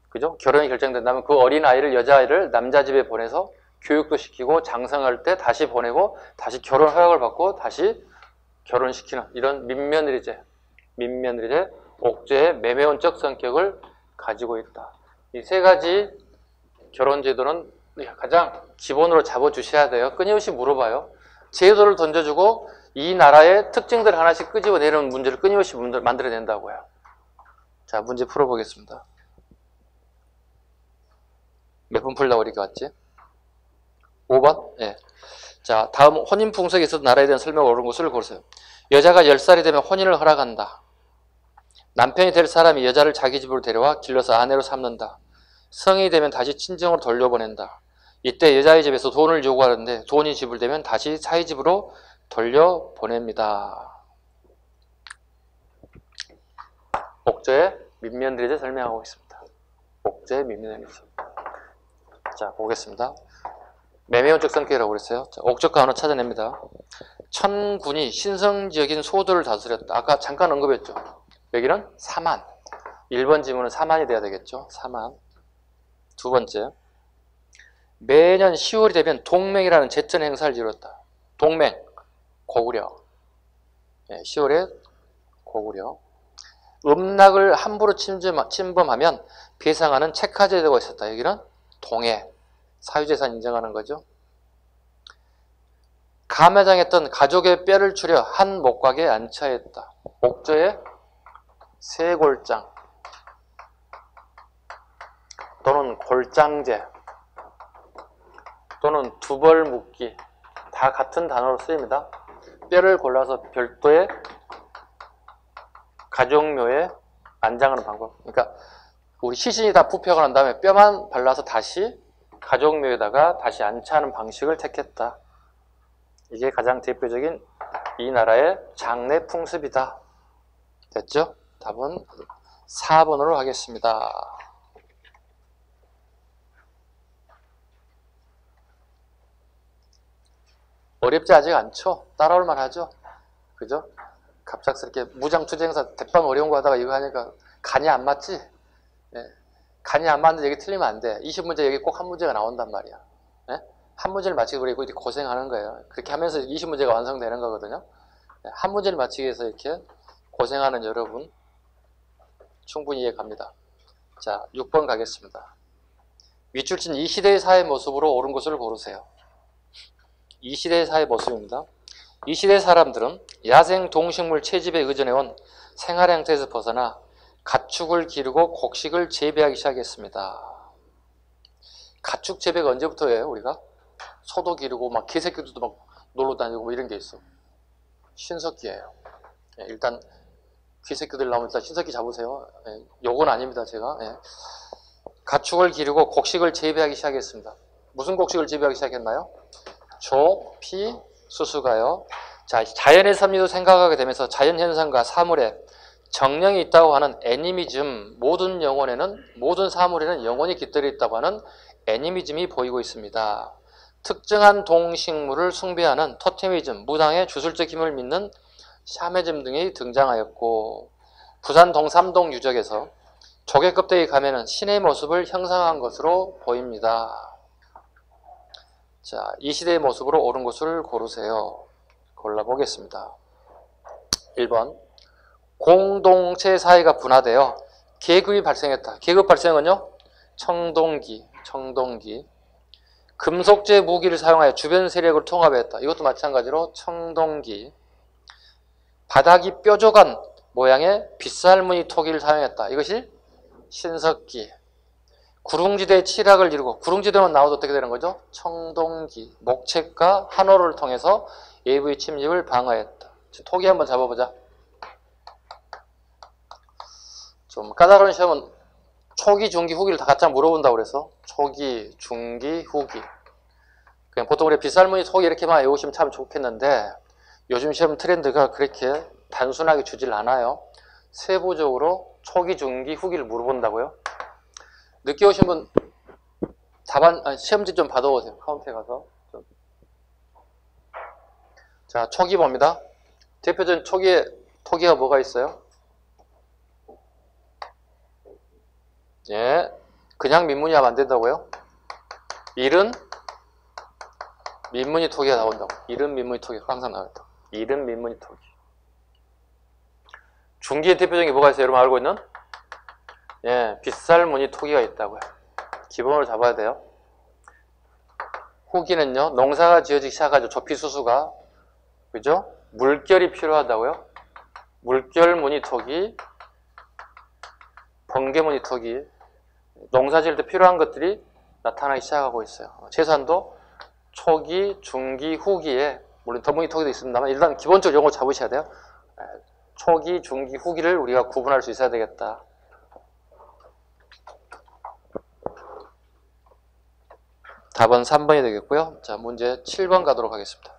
그죠? 결혼이 결정된다면 그 어린 아이를, 여자아이를 남자 집에 보내서 교육도 시키고 장성할 때 다시 보내고 다시 결혼 허락을 받고 다시 결혼시키는 이런 민며느리제, 옥죄의 매매혼적 성격을 가지고 있다. 이 세 가지 결혼제도는 가장 기본으로 잡아주셔야 돼요. 끊임없이 물어봐요. 제도를 던져주고 이 나라의 특징들을 하나씩 끄집어내는 문제를 끊임없이 만들어낸다고요. 자, 문제 풀어보겠습니다. 몇 번 풀려고 이렇게 왔지? 5번? 예. 자, 다음 혼인 풍속에 있어서 나라에 대한 설명을 옳은 것을 고르세요. 여자가 10살이 되면 혼인을 허락한다. 남편이 될 사람이 여자를 자기 집으로 데려와 길러서 아내로 삼는다. 성인이 되면 다시 친정으로 돌려보낸다. 이때 여자의 집에서 돈을 요구하는데 돈이 지불되면 다시 사위 집으로 돌려보냅니다. 옥죄의 민며느리제 설명하고 있습니다. 옥죄의 민며느리제. 자, 보겠습니다. 매매혼적 성격이라고 그랬어요. 자, 옥적과 언어 찾아냅니다. 천군이 신성지역인 소도를 다스렸다. 아까 잠깐 언급했죠. 여기는 사만. 1번 지문은 사만이 돼야 되겠죠. 사만. 두 번째, 매년 10월이 되면 동맹이라는 제천 행사를 이뤘다. 동맹, 고구려. 10월에 고구려. 음락을 함부로 침범하면 배상하는 책하제도가 있었다. 여기는 동해. 사유재산 인정하는 거죠. 감회장했던 가족의 뼈를 추려 한 목각에 안차했다. 옥조의 세골장 또는 골장제 또는 두벌 묶기 다 같은 단어로 쓰입니다. 뼈를 골라서 별도의 가족묘에 안장하는 방법. 그러니까 우리 시신이 다 부패가 난 다음에 뼈만 발라서 다시 가족묘에다가 다시 안치하는 방식을 택했다. 이게 가장 대표적인 이 나라의 장례 풍습이다. 됐죠? 답은 4번으로 하겠습니다. 어렵지 아직 않죠? 따라올만 하죠? 그죠? 갑작스럽게 무장투쟁사 대빵 어려운 거 하다가 이거 하니까 간이 안 맞지? 네. 간이 안 맞는데 여기 틀리면 안 돼. 20문제 여기 꼭 한 문제가 나온단 말이야. 네? 한 문제를 맞히기 위해 이렇게 고생하는 거예요. 그렇게 하면서 20문제가 완성되는 거거든요. 네. 한 문제를 맞히기 위해서 이렇게 고생하는 여러분 충분히 이해 갑니다. 자, 6번 가겠습니다. 윗줄진 이 시대의 사회 모습으로 옳은 것을 고르세요. 이 시대의 사회 모습입니다. 이 시대의 사람들은 야생 동식물 채집에 의존해온 생활 형태에서 벗어나 가축을 기르고 곡식을 재배하기 시작했습니다. 가축 재배가 언제부터예요, 우리가? 소도 기르고 막 개새끼들도 막 놀러 다니고 뭐 이런 게 있어. 신석기예요. 예, 일단 개새끼들 나오면 일단 신석기 잡으세요. 예, 요건 아닙니다, 제가. 예. 가축을 기르고 곡식을 재배하기 시작했습니다. 무슨 곡식을 재배하기 시작했나요? 조, 피, 수수가요. 자, 자연의 섭리도 생각하게 되면서 자연현상과 사물에 정령이 있다고 하는 애니미즘, 모든 영혼에는, 모든 사물에는 영혼이 깃들어 있다고 하는 애니미즘이 보이고 있습니다. 특정한 동식물을 숭배하는 토테미즘, 무당의 주술적 힘을 믿는 샤메즘 등이 등장하였고, 부산 동삼동 유적에서 조개 껍데기 가면은 신의 모습을 형상한 것으로 보입니다. 자, 이 시대의 모습으로 옳은 것을 고르세요. 골라보겠습니다. 1번, 공동체 사회가 분화되어 계급이 발생했다. 계급 발생은요? 청동기. 금속제 무기를 사용하여 주변 세력을 통합했다. 이것도 마찬가지로 청동기. 바닥이 뾰족한 모양의 빗살무늬 토기를 사용했다. 이것이 신석기. 구릉지대의 칠학을 이루고, 구릉지대만 나와도 어떻게 되는 거죠? 청동기. 목책과 한호를 통해서 외부의 침입을 방어했다. 토기 한번 잡아보자. 좀 까다로운 시험은 초기, 중기, 후기를 다 각자 물어본다고 그래서 초기, 중기, 후기. 그냥 보통 우리 빗살무늬 토기 이렇게만 외우시면 참 좋겠는데 요즘 시험 트렌드가 그렇게 단순하게 주질 않아요. 세부적으로 초기, 중기, 후기를 물어본다고요. 늦게 오신 분 답안 시험지 좀 받아오세요. 카운터에 가서. 자, 초기 봅니다. 대표적인 토기가 뭐가 있어요? 예, 그냥 민문이 하면 안 된다고요? 이른 민문이 토기가 나온다고. 이른 민문이 토기가 항상 나온다. 이른 민문이 토기. 중기의 대표적인 게 뭐가 있어요? 여러분 알고 있는? 예, 빗살무늬 토기가 있다고요. 기본으로 잡아야 돼요. 후기는요, 농사가 지어지기 시작하죠. 조피수수가. 그죠? 물결이 필요하다고요. 물결무늬 토기, 번개무늬 토기. 농사 지을 때 필요한 것들이 나타나기 시작하고 있어요. 재산도 초기, 중기, 후기에, 물론 더무늬 토기도 있습니다만, 일단 기본적으로 용어 잡으셔야 돼요. 초기, 중기, 후기를 우리가 구분할 수 있어야 되겠다. 답은 3번이 되겠고요. 자, 문제 7번 가도록 하겠습니다.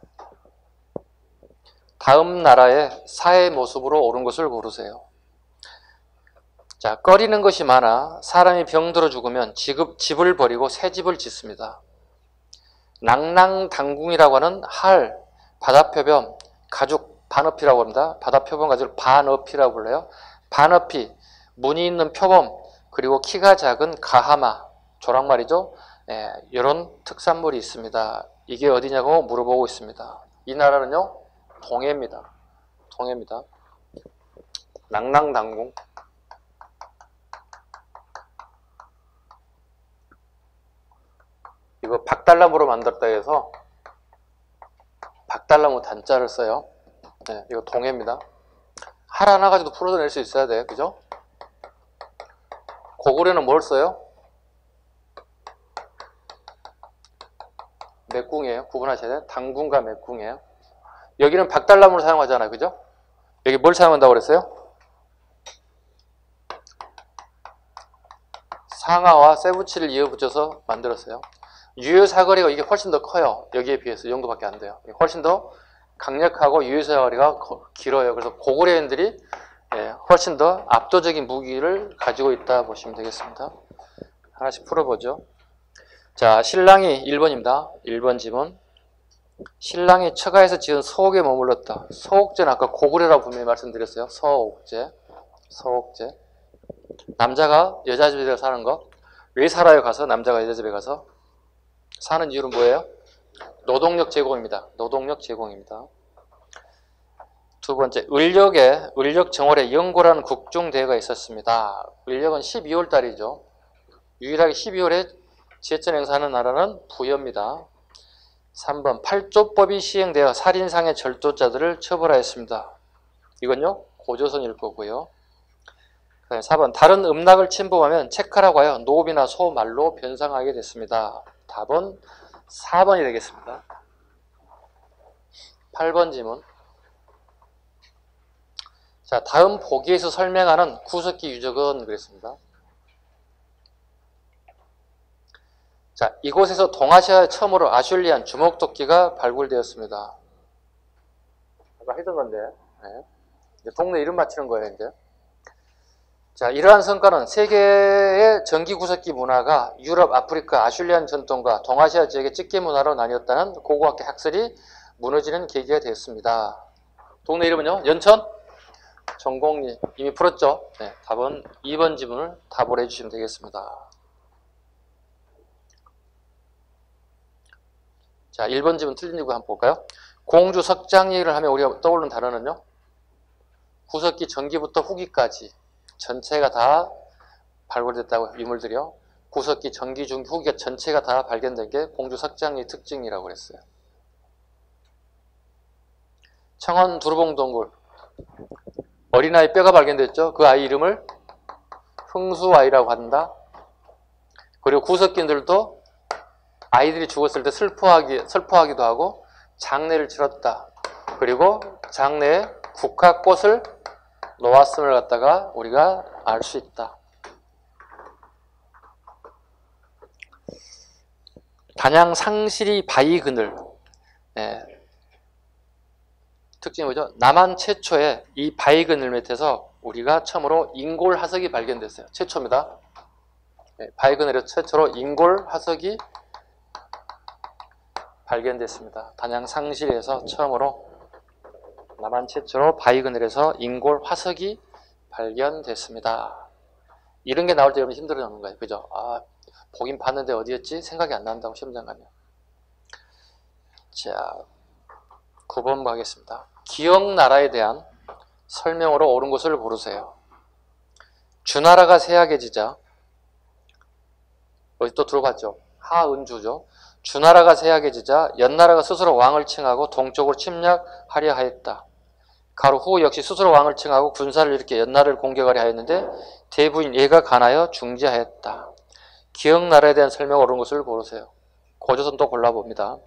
다음 나라의 사회 모습으로 옳은 것을 고르세요. 자, 꺼리는 것이 많아 사람이 병들어 죽으면 집을 버리고 새 집을 짓습니다. 낭낭당궁이라고 하는 할, 바다표범, 가죽, 반어피라고 합니다. 바다표범 가죽을 반어피라고 불러요. 반어피, 무늬 있는 표범, 그리고 키가 작은 가하마, 조랑말이죠. 예, 이런 특산물이 있습니다. 이게 어디냐고 물어보고 있습니다. 이 나라는요, 동해입니다. 동해입니다. 낭낭당궁. 이거 박달나무로 만들었다 해서 박달나무 단자를 써요. 네, 이거 동해입니다. 할 하나 가지고 풀어낼 수 있어야 돼. 그죠? 고구려는 뭘 써요? 맥궁이에요. 구분하셔야 돼요. 당궁과 맥궁이에요. 여기는 박달나무를 사용하잖아요. 그죠? 여기 뭘 사용한다고 그랬어요? 상하와 쇠붙이를 이어붙여서 만들었어요. 유효 사거리가 이게 훨씬 더 커요. 여기에 비해서 이 정도밖에 안 돼요. 훨씬 더 강력하고 유효 사거리가 길어요. 그래서 고구려인들이 훨씬 더 압도적인 무기를 가지고 있다 보시면 되겠습니다. 하나씩 풀어보죠. 자, 신랑이 1번입니다. 1번 지문. 신랑이 처가에서 지은 서옥에 머물렀다. 서옥제는 아까 고구려라고 분명히 말씀드렸어요. 서옥제. 서옥제. 남자가 여자 집에 사는 거. 왜 살아요? 가서 남자가 여자 집에 가서 사는 이유는 뭐예요? 노동력 제공입니다. 노동력 제공입니다. 두 번째, 을력 정월에 영고라는 국중대회가 있었습니다. 을력은 12월 달이죠. 유일하게 12월에 제천 행사하는 나라는 부여입니다. 3번, 팔조법이 시행되어 살인상의 절도자들을 처벌하였습니다. 이건요, 고조선일 거고요. 4번, 다른 음락을 침범하면 체크라고 하여 노비나 소말로 변상하게 됐습니다. 답은 4번이 되겠습니다. 8번 지문. 자, 다음 보기에서 설명하는 구석기 유적은 그랬습니다. 자, 이곳에서 동아시아에 처음으로 아슐리안 주먹도끼가 발굴되었습니다. 아까 했던 건데, 네. 이제 동네 이름 맞히는 거예요, 이제. 자, 이러한 성과는 세계의 전기구석기 문화가 유럽, 아프리카, 아슐리안 전통과 동아시아 지역의 집게 문화로 나뉘었다는 고고학계 학설이 무너지는 계기가 되었습니다. 동네 이름은요? 연천? 전곡리. 이미 풀었죠? 네, 답은 2번 지문을 답을 해주시면 되겠습니다. 자, 1번 지문 틀린 거 한번 볼까요? 공주 석장리를 하면 우리가 떠오르는 단어는요? 구석기 전기부터 후기까지 전체가 다 발굴됐다고 유물들이요. 구석기, 전기, 중기, 후기가 전체가 다 발견된 게 공주 석장리 특징이라고 그랬어요. 청원 두루봉동굴. 어린아이 뼈가 발견됐죠. 그 아이 이름을 흥수아이라고 한다. 그리고 구석기들도 아이들이 죽었을 때 슬퍼하기도 하고 장례를 치렀다. 그리고 장례에 국화꽃을 놓았음을 갖다가 우리가 알 수 있다. 단양 상실이 바위 그늘. 특징이 뭐죠? 남한 최초의 이 바위 그늘 밑에서 우리가 처음으로 인골 화석이 발견됐어요. 최초입니다. 바위 그늘에서 최초로 인골 화석이 발견됐습니다. 단양 상실에서 처음으로 남한 최초로 바위그늘에서 인골 화석이 발견됐습니다. 이런 게 나올 때 여러분 힘들어하는 거예요. 그죠? 아, 보긴 봤는데 어디였지? 생각이 안 난다고 시험장 가면. 자, 9번 가겠습니다. 기억나라에 대한 설명으로 옳은 것을 고르세요. 주나라가 쇠약해지자, 어디 또 들어봤죠? 하은주죠. 주나라가 쇠약해지자 연나라가 스스로 왕을 칭하고 동쪽으로 침략하려 하였다. 가로 후 역시 스스로 왕을 칭하고 군사를 일으켜 연나라를 공격하려 하였는데 대부인 얘가 가나여 중지하였다. 기억나라에 대한 설명 옳은 것을 고르세요. 고조선 또 골라봅니다.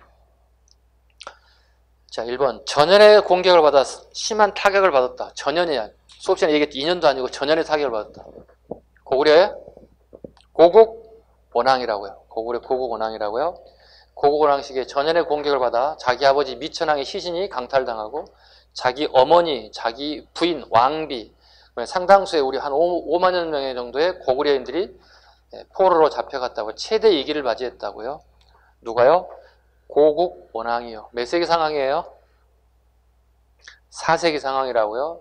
자, 1번. 전연의 공격을 받아 심한 타격을 받았다. 전연이야. 수업 시간에 얘기했지. 2년도 아니고 전연의 타격을 받았다. 고구려의 고국원왕이라고요. 고구려 고국원왕이라고요. 고국원왕 시기에 전연의 공격을 받아 자기 아버지 미천왕의 시신이 강탈당하고 자기 어머니, 자기 부인, 왕비, 상당수의 우리 한 5만여 명의 정도의 고구려인들이 포로로 잡혀갔다고 최대 위기를 맞이했다고요. 누가요? 고국원왕이요. 몇 세기 상황이에요? 4세기 상황이라고요.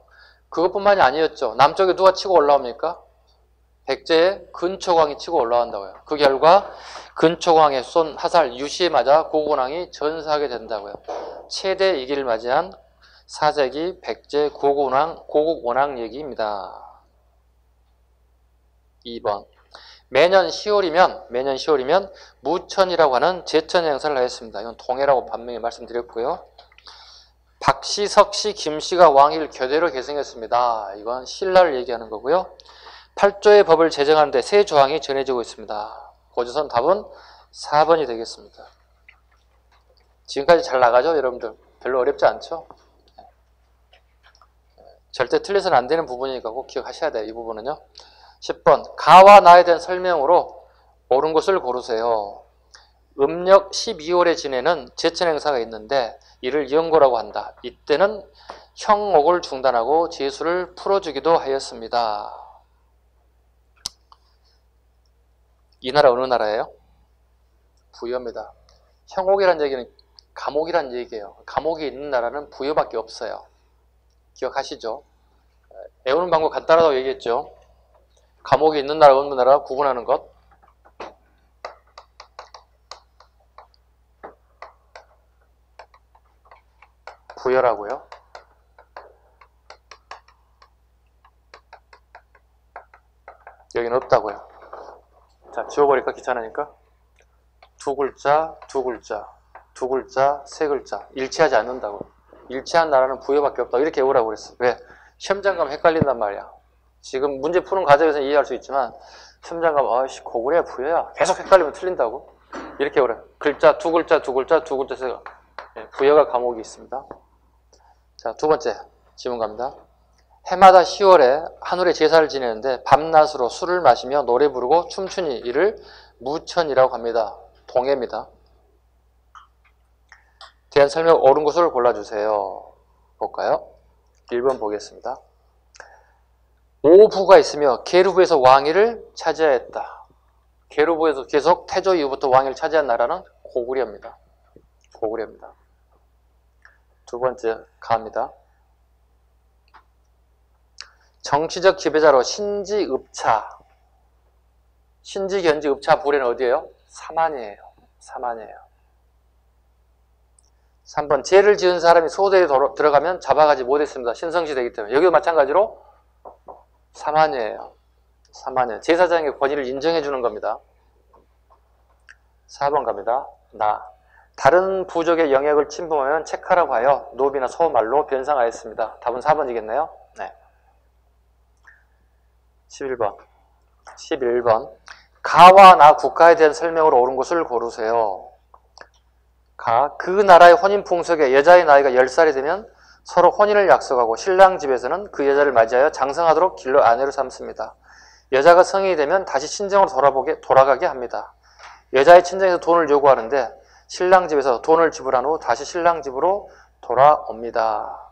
그것뿐만이 아니었죠. 남쪽에 누가 치고 올라옵니까? 백제의 근초광이 치고 올라온다고요. 그 결과 근초광의 쏜 화살 유시에 맞아 고국원왕이 전사하게 된다고요. 최대 위기를 맞이한 4세기 백제 고국원왕 얘기입니다. 2번. 매년 10월이면 무천이라고 하는 제천 행사를 하였습니다. 이건 동해라고 반명히 말씀드렸고요. 박씨, 석씨, 김씨가 왕위를 교대로 계승했습니다. 이건 신라를 얘기하는 거고요. 8조의 법을 제정하는데 세 조항이 전해지고 있습니다. 고조선 답은 4번이 되겠습니다. 지금까지 잘 나가죠, 여러분들? 별로 어렵지 않죠? 절대 틀려서는 안 되는 부분이니까 꼭 기억하셔야 돼요. 이 부분은요. 10번. 가와 나에 대한 설명으로 옳은 것을 고르세요. 음력 12월에 지내는 제천 행사가 있는데 이를 영고라고 한다. 이때는 형옥을 중단하고 제수를 풀어주기도 하였습니다. 이 나라 어느 나라예요? 부여입니다. 형옥이란 얘기는 감옥이란 얘기예요. 감옥이 있는 나라는 부여밖에 없어요. 기억하시죠? 외우는 방법 간단하다고 얘기했죠. 감옥이 있는 나라, 없는 나라 구분하는 것. 부여라고요. 여기는 없다고요. 자, 지워버릴까? 귀찮으니까. 두 글자, 두 글자, 두 글자, 세 글자. 일치하지 않는다고. 일치한 나라는 부여밖에 없다고 이렇게 외우라고 그랬어. 왜? 시험장 가면 헷갈린단 말이야. 지금 문제 푸는 과정에서 이해할 수 있지만 시험장 가면 아이씨 고구려야 부여야 계속 헷갈리면 틀린다고 이렇게 외우래. 글자, 두 글자, 두 글자, 두 글자, 세 글자. 부여가 과목이 있습니다. 자, 두 번째 질문 갑니다. 해마다 10월에 하늘에 제사를 지내는데 밤낮으로 술을 마시며 노래 부르고 춤추니 이를 무천이라고 합니다. 동해입니다. 대한 설명 옳은 것을 골라주세요. 볼까요? 1번 보겠습니다. 오부가 있으며 게르부에서 왕위를 차지하였다. 게르부에서 계속 태조 이후부터 왕위를 차지한 나라는 고구려입니다. 고구려입니다. 두 번째 가입니다. 정치적 지배자로 신지읍차. 신지, 견지, 읍차, 부례는 어디예요? 사만이에요. 사만이에요. 3번 죄를 지은 사람이 소대에 들어가면 잡아가지 못했습니다. 신성시되기 때문에. 여기도 마찬가지로 사만이에요. 사만이에요. 제사장의 권위를 인정해 주는 겁니다. 4번 갑니다. 나. 다른 부족의 영역을 침범하면 체카라고 하여 노비나 소말로 변상하였습니다. 답은 4번이겠네요. 네. 11번. 가와 나 국가에 대한 설명으로 옳은 것을 고르세요. 가. 그 나라의 혼인 풍속에 여자의 나이가 10살이 되면 서로 혼인을 약속하고 신랑 집에서는 그 여자를 맞이하여 장성하도록 길러 아내로 삼습니다. 여자가 성인이 되면 다시 친정으로 돌아가게 합니다. 여자의 친정에서 돈을 요구하는데 신랑 집에서 돈을 지불한 후 다시 신랑 집으로 돌아옵니다.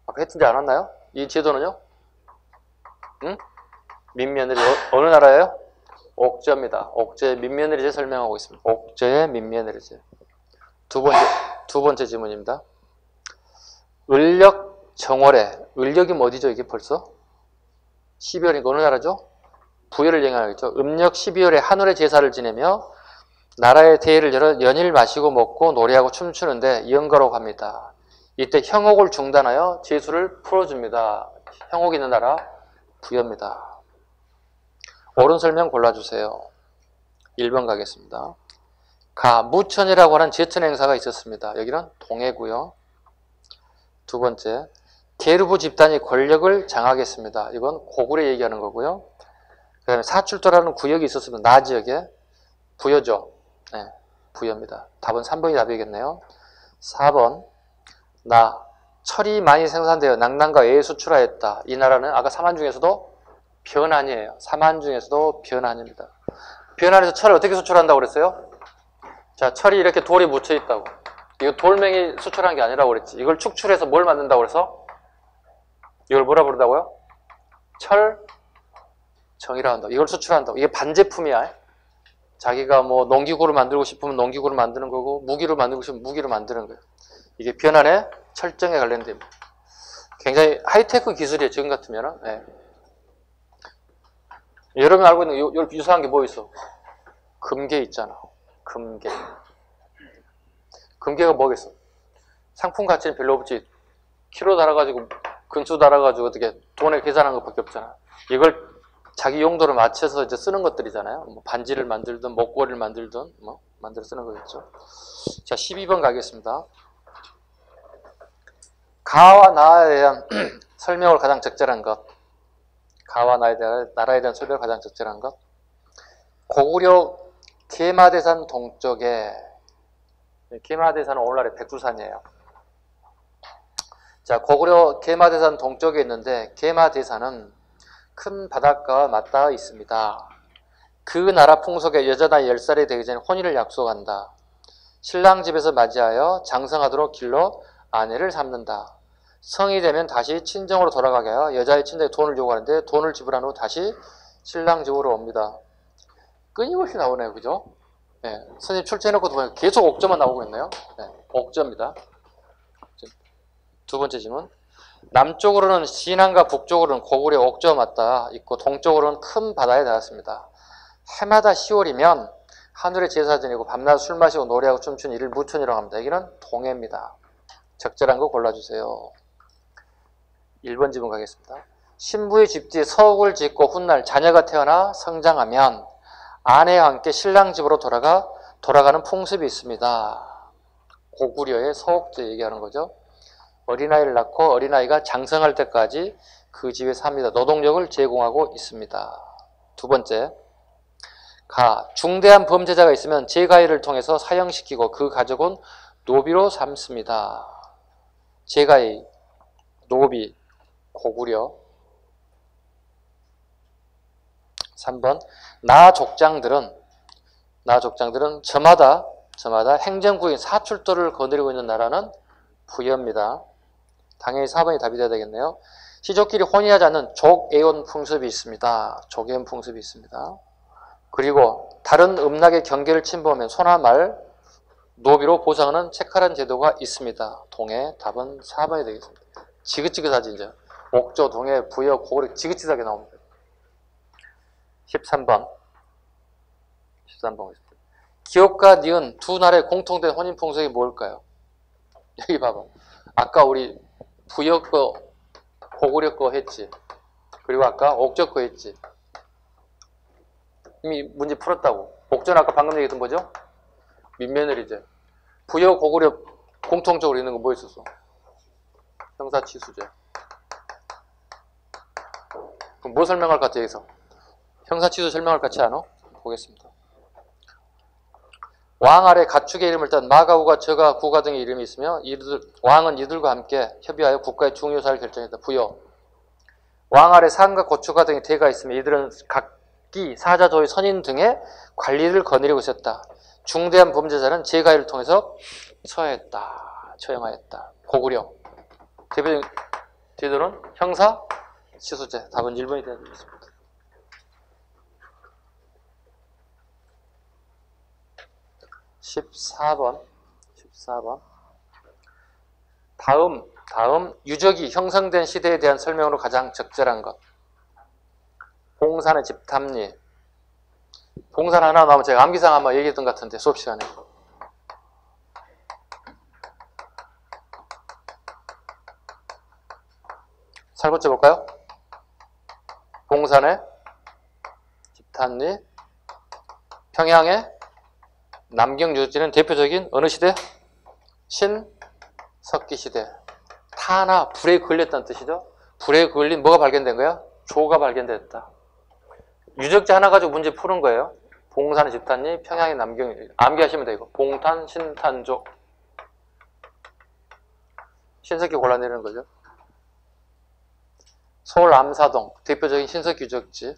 아까 했지 않았나요? 이 제도는요? 응? 민며느리 어느 나라예요? 옥저입니다. 옥저의 민며느리제 설명하고 있습니다. 옥저의 민며느리제. 두 번째 질문입니다. 을력 정월에, 을력이 어디죠 이게 벌써? 12월이니까 어느 나라죠? 부여를 영향하겠죠. 음력 12월에 한울의 제사를 지내며 나라의 대회를 열어 연일 마시고 먹고 노래하고 춤추는데 영거라고 합니다. 이때 형옥을 중단하여 제수를 풀어줍니다. 형옥 있는 나라 부여입니다. 옳은 설명 골라주세요. 1번 가겠습니다. 무천이라고 하는 제천 행사가 있었습니다. 여기는 동해고요. 두 번째, 계르부 집단이 권력을 장악했습니다. 이건 고구려 얘기하는 거고요. 그 다음에 사출도라는 구역이 있었습니다. 나 지역에 부여죠. 네, 부여입니다. 답은 3번이 답이겠네요. 4번, 철이 많이 생산되어 낙랑과 외에 수출하였다. 이 나라는 아까 삼한 중에서도 변한이에요. 삼한 중에서도 변한입니다. 변한에서 철을 어떻게 수출한다고 그랬어요? 자, 철이 이렇게 돌이 묻혀 있다고. 이거 돌멩이 수출한 게 아니라고 그랬지. 이걸 축출해서 뭘 만든다고 그래서? 이걸 뭐라 부른다고요? 철정이라 한다고. 이걸 수출한다고. 이게 반제품이야. 자기가 뭐 농기구를 만들고 싶으면 농기구를 만드는 거고 무기를 만들고 싶으면 무기를 만드는 거예요. 이게 변환의 철정에 관련된 굉장히 하이테크 기술이에요. 지금 같으면은. 네. 여러분 알고 있는 요 유사한 게 뭐 있어? 금괴 있잖아. 금괴. 금괴가 뭐겠어? 상품 가치는 별로 없지. 키로 달아가지고 근수 달아가지고 어떻게 돈에 계산한 것밖에 없잖아. 이걸 자기 용도를 맞춰서 이제 쓰는 것들이잖아요. 뭐 반지를 만들든 목걸이를 만들든 뭐 만들어 쓰는 거겠죠. 자, 12번 가겠습니다. 가와 나에 대한 설명을 가장 적절한 것. 가와 나에 대한 나라에 대한 설명을 가장 적절한 것. 고구려 계마대산 동쪽에 계마대산은 오늘날의 백두산이에요. 자, 고구려 계마대산 동쪽에 있는데 계마대산은 큰 바닷가와 맞닿아 있습니다. 그 나라 풍속에 여자 나이 10살이 되기 전에 혼인을 약속한다. 신랑 집에서 맞이하여 장성하도록 길로 아내를 삼는다. 성이 되면 다시 친정으로 돌아가게 하여 여자의 친정에 돈을 요구하는데 돈을 지불한 후 다시 신랑 집으로 옵니다. 끊임없이 나오네요. 그죠? 네, 선생님 출제해놓고 보면 계속 옥저만 나오고 있네요. 네, 옥저입니다. 두 번째 질문. 남쪽으로는 신안과 북쪽으로는 고구려 옥저 맞닿아 있고 동쪽으로는 큰 바다에 닿았습니다. 해마다 10월이면 하늘의 제사 지내고 밤낮 술 마시고 노래하고 춤추는 이를 무천이라고 합니다. 여기는 동해입니다. 적절한 거 골라주세요. 1번 질문 가겠습니다. 신부의 집뒤에 서옥을 짓고 훗날 자녀가 태어나 성장하면 아내와 함께 신랑 집으로 돌아가는 풍습이 있습니다. 고구려의 서옥제 얘기하는 거죠. 어린아이를 낳고 어린아이가 장성할 때까지 그 집에 삽니다. 노동력을 제공하고 있습니다. 두 번째, 중대한 범죄자가 있으면 재가의를 통해서 사형시키고 그 가족은 노비로 삼습니다. 재가의, 노비, 고구려. 3번, 나족장들은 저마다 행정구인 사출도를 거느리고 있는 나라는 부여입니다. 당연히 4번이 답이 돼야 되겠네요. 시족끼리 혼인하지 않는 족애혼 풍습이 있습니다. 족애혼 풍습이 있습니다. 그리고 다른 음락의 경계를 침범하면 소나 말, 노비로 보상하는 체칼한 제도가 있습니다. 동해 답은 4번이 되겠습니다. 지긋지긋하지 이제. 옥조, 동해, 부여, 고구려 지긋지긋하게 나옵니다. 13번 기옥과 니은 두 나라의 공통된 혼인 풍속이 뭘까요? 여기 봐봐. 아까 우리 부여 거, 고구려 거 했지. 그리고 아까 옥저 거 했지. 이미 문제 풀었다고. 옥저는 아까 방금 얘기했던 뭐죠? 민며느리제. 부여, 고구려 공통적으로 있는 거 뭐 있었어? 형사치수제. 그럼 뭐 설명할 것 같아 여기서? 형사치수 설명할 것 같지 않아? 보겠습니다. 왕 아래 가축의 이름을 딴 마가, 우가, 저가, 구가 등의 이름이 있으며 왕은 이들과 함께 협의하여 국가의 중요사를 결정했다. 부여. 왕 아래 상과 고추가 등의 대가 있으며 이들은 각기 사자, 조의, 선인 등의 관리를 거느리고 있었다. 중대한 범죄자는 재가의를 통해서 처형하였다. 고구려. 대표적인 제도는 형사, 치수제. 답은 1번이 되겠습니다. 14번 다음 유적이 형성된 시대에 대한 설명으로 가장 적절한 것. 봉산의 집탑리. 봉산 하나 나오면 제가 암기상 한번 얘기했던 것 같은데 수업 시간에. 살붙여 볼까요? 봉산의 집탑리. 평양의 남경 유적지는 대표적인 어느 시대? 신석기 시대. 타나 불에 걸렸다는 뜻이죠. 불에 걸린 뭐가 발견된 거야? 조가 발견됐다. 유적지 하나 가지고 문제 푸는 거예요. 봉산의 집탄리, 평양의 남경, 암기하시면 되고 봉탄, 신탄조. 신석기 골라내리는 거죠. 서울 암사동 대표적인 신석기 유적지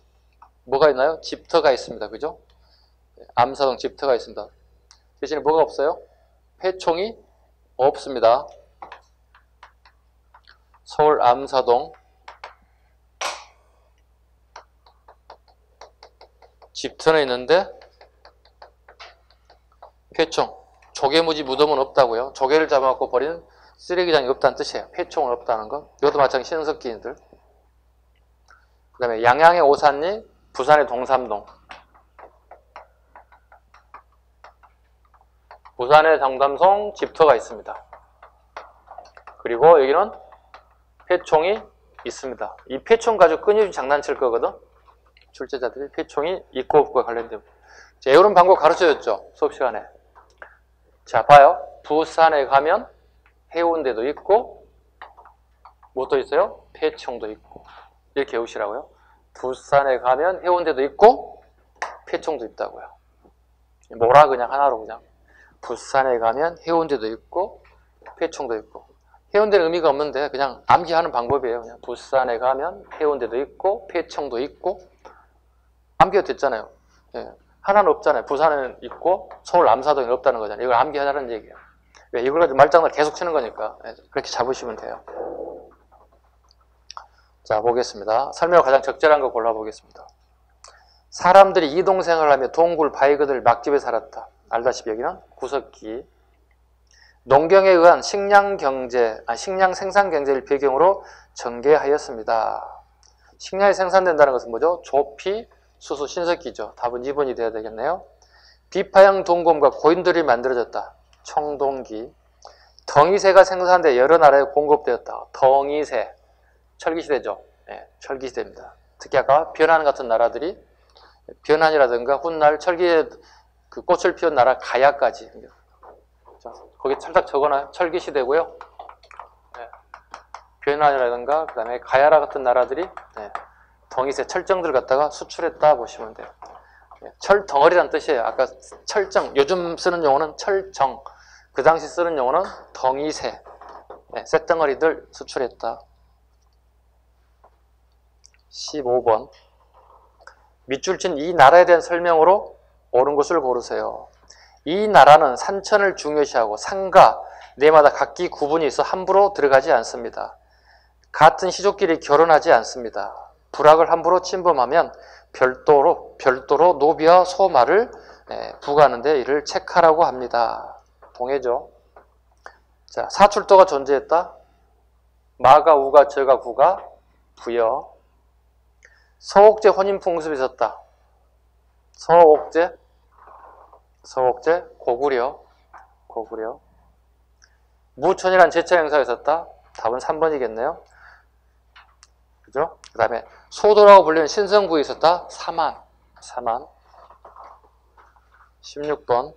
뭐가 있나요? 집터가 있습니다. 그죠? 암사동 집터가 있습니다. 대신에 뭐가 없어요? 회총이 없습니다. 서울 암사동 집터는 있는데 회총, 조개무지 무덤은 없다고요. 조개를 잡아갖고 버리는 쓰레기장이 없다는 뜻이에요. 회총은 없다는 거. 이것도 마찬가지 신석기인들. 그 다음에 양양의 오산리, 부산의 동삼동. 부산의 동삼동 집터가 있습니다. 그리고 여기는 회총이 있습니다. 이 회총 가지고 끊임없이 장난칠 거거든. 출제자들이 회총이 있고 없고가 관련된. 자, 이런 방법 가르쳐줬죠. 수업 시간에. 자, 봐요. 부산에 가면 해운대도 있고 뭐도 있어요? 회총도 있고. 이렇게 외우시라고요. 부산에 가면 해운대도 있고 회총도 있다고요. 뭐라 그냥 하나로 그냥. 부산에 가면 해운대도 있고 회총도 있고. 해운대는 의미가 없는데 그냥 암기하는 방법이에요. 그냥 부산에 가면 해운대도 있고 회총도 있고. 암기가 됐잖아요. 예. 하나는 없잖아요. 부산은 있고 서울 남사동이 없다는 거잖아요. 이걸 암기하자는 얘기예요. 왜? 이걸 가지고 말장난 계속 치는 거니까. 예. 그렇게 잡으시면 돼요. 자, 보겠습니다. 설명을 가장 적절한 거 골라보겠습니다. 사람들이 이동생활을 하며 동굴, 바위그들, 막집에 살았다. 알다시피 여기는 구석기. 농경에 의한 식량 생산 경제를 배경으로 전개하였습니다. 식량이 생산된다는 것은 뭐죠? 조피, 수수, 신석기죠. 답은 2번이 돼야 되겠네요. 비파형 동검과 고인돌이 만들어졌다. 청동기. 덩이새가 생산돼 여러 나라에 공급되었다. 덩이새. 철기시대죠. 네, 철기시대입니다. 특히 아까 변한 같은 나라들이 변한이라든가 훗날 철기에 그 꽃을 피운 나라 가야까지. 자, 거기 살짝 적어놔요. 철기시대고요. 네, 변한이라든가 그 다음에 가야라 같은 나라들이 네, 덩이새 철정들 갖다가 수출했다 보시면 돼요. 네, 철덩어리란 뜻이에요. 아까 철정, 요즘 쓰는 용어는 철정, 그 당시 쓰는 용어는 덩이새, 네, 쇳덩어리들 수출했다. 15번. 밑줄 친 이 나라에 대한 설명으로 옳은 것을 고르세요. 이 나라는 산천을 중요시하고 산과 내마다 각기 구분이 있어 함부로 들어가지 않습니다. 같은 시족끼리 결혼하지 않습니다. 부락을 함부로 침범하면 별도로 노비와 소마를 부과하는 데 이를 책하라고 합니다. 동해죠. 자, 사출도가 존재했다. 마가, 우가, 저가, 구가, 부여. 서옥제 혼인풍습이 있었다. 서옥제, 고구려. 무천이란 제철 행사가 있었다. 답은 3번이겠네요. 그죠? 그 다음에 소도라고 불리는 신성부에 있었다. 사만. 16번.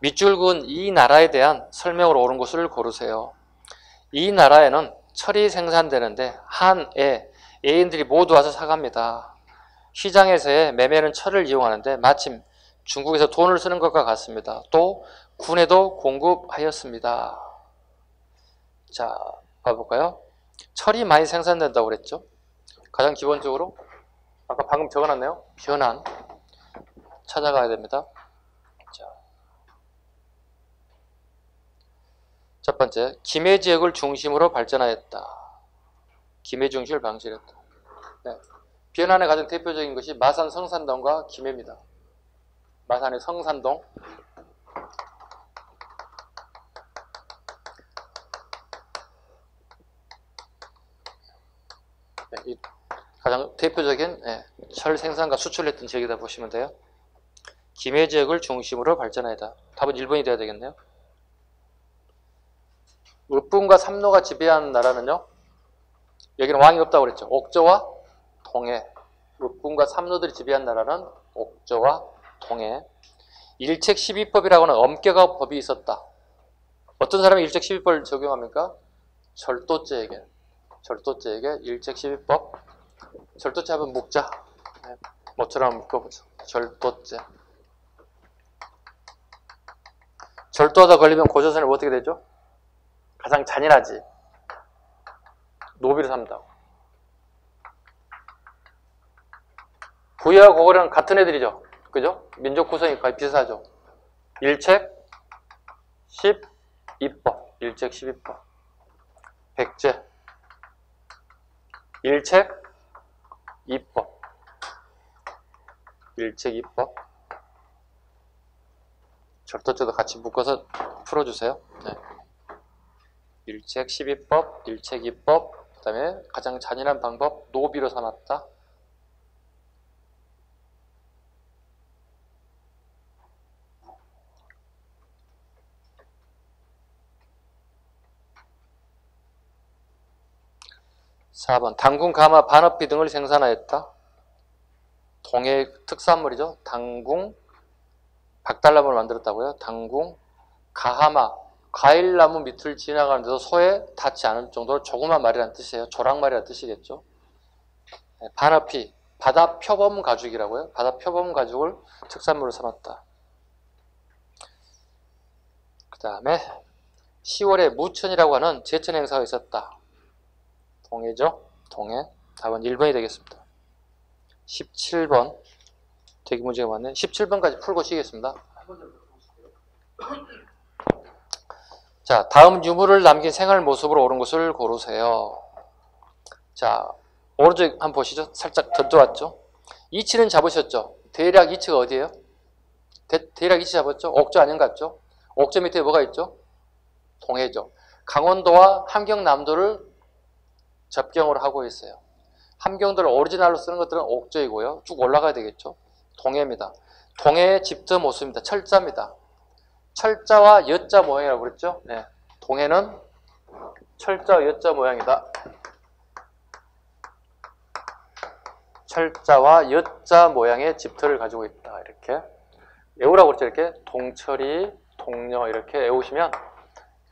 밑줄 그은 이 나라에 대한 설명으로 옳은 것을 고르세요. 이 나라에는 철이 생산되는데 한에 애인들이 모두 와서 사갑니다. 시장에서의 매매는 철을 이용하는데 마침 중국에서 돈을 쓰는 것과 같습니다. 또 군에도 공급하였습니다. 자, 봐볼까요? 철이 많이 생산된다고 그랬죠. 가장 기본적으로 아까 방금 적어놨네요. 변한 찾아가야 됩니다. 첫 번째, 김해 지역을 중심으로 발전하였다. 김해 중심을 방치했다. 네. 변환의 가장 대표적인 것이 마산 성산동과 김해입니다. 마산의 성산동. 이 가장 대표적인 철 생산과 수출을 했던 지역이다 보시면 돼요. 김해 지역을 중심으로 발전하였다. 답은 1번이 돼야 되겠네요. 읍분과 삼노가 지배한 나라는요. 여기는 왕이 없다고 그랬죠. 옥저와 동해. 읍분과 삼노들이 지배한 나라는 옥저와 동해. 일책 12법이라고는 엄격한 법이 있었다. 어떤 사람이 일책 12법을 적용합니까? 절도죄에게. 절도죄에게 일책 12법. 절도죄 하면 묵자. 뭐처럼 묶어보죠. 절도죄. 절도하다 걸리면 고조선이 어떻게 되죠? 가장 잔인하지. 노비로 삼다고. 부유하고 고골은 같은 애들이죠. 그죠? 민족 구성이 거의 비슷하죠. 일책 12법. 일책 12법. 백제. 일책 2법. 일책 2법. 절도죄도 같이 묶어서 풀어주세요. 네. 일책 12법, 일책 2법, 그 다음에 가장 잔인한 방법, 노비로 삼았다. (4번) 당궁, 가마, 반어피 등을 생산하였다. 동해 특산물이죠. 당궁, 박달나무를 만들었다고요. 당궁, 가하마, 과일나무 밑을 지나가는 데서 소에 닿지 않을 정도로 조그만 말이라는 뜻이에요. 조랑말이라는 뜻이겠죠. 반어피, 바다 표범 가죽이라고요. 바다 표범 가죽을 특산물로 삼았다. 그 다음에 10월에 무천이라고 하는 제천 행사가 있었다. 동해죠. 동해. 답은 1번이 되겠습니다. 17번. 되게 문제가 많네. 17번까지 풀고 쉬겠습니다. 자, 다음 유물을 남긴 생활 모습으로 옳은 것을 고르세요. 자, 오른쪽 한번 보시죠. 살짝 던져왔죠. 이치는 잡으셨죠. 대략 이치가 어디예요? 대략 이치 잡았죠. 옥저 아닌 것 같죠. 옥저 밑에 뭐가 있죠? 동해죠. 강원도와 함경남도를 접경으로 하고 있어요. 함경도를 오리지널로 쓰는 것들은 옥저이고요. 쭉 올라가야 되겠죠. 동해입니다. 동해의 집터 모습입니다. 철자입니다. 철자와 여자 모양이라고 그랬죠. 네. 동해는 철자와 여자 모양이다. 철자와 여자 모양의 집터를 가지고 있다. 이렇게 외우라고 그랬죠. 이렇게 동철이, 동녀 이렇게 외우시면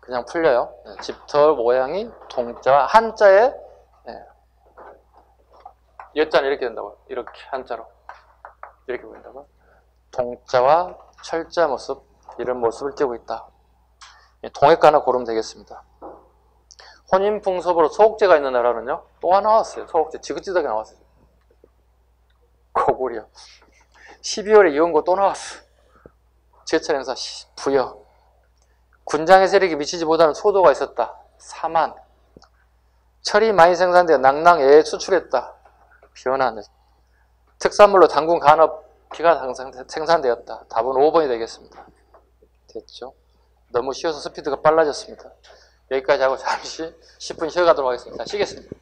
그냥 풀려요. 네. 집터 모양이 동자와 한자에 여자는 이렇게 된다고요. 이렇게 한자로 이렇게 보인다고요. 동자와 철자 모습, 이런 모습을 띄고 있다. 동해가 하나 고르면 되겠습니다. 혼인풍섭으로 소옥제가 있는 나라는요. 또 하나 나왔어요. 소옥제 지긋지긋하게 나왔어요. 고구려. 12월에 이원고 또 나왔어. 제천 행사 부여. 군장의 세력이 미치지 못하는 소도가 있었다. 사만. 철이 많이 생산되어 낭낭에 수출했다. 변환. 특산물로 당군 간업 피가 생산되었다. 답은 5번이 되겠습니다. 됐죠? 너무 쉬워서 스피드가 빨라졌습니다. 여기까지 하고 잠시 10분 쉬어가도록 하겠습니다. 쉬겠습니다.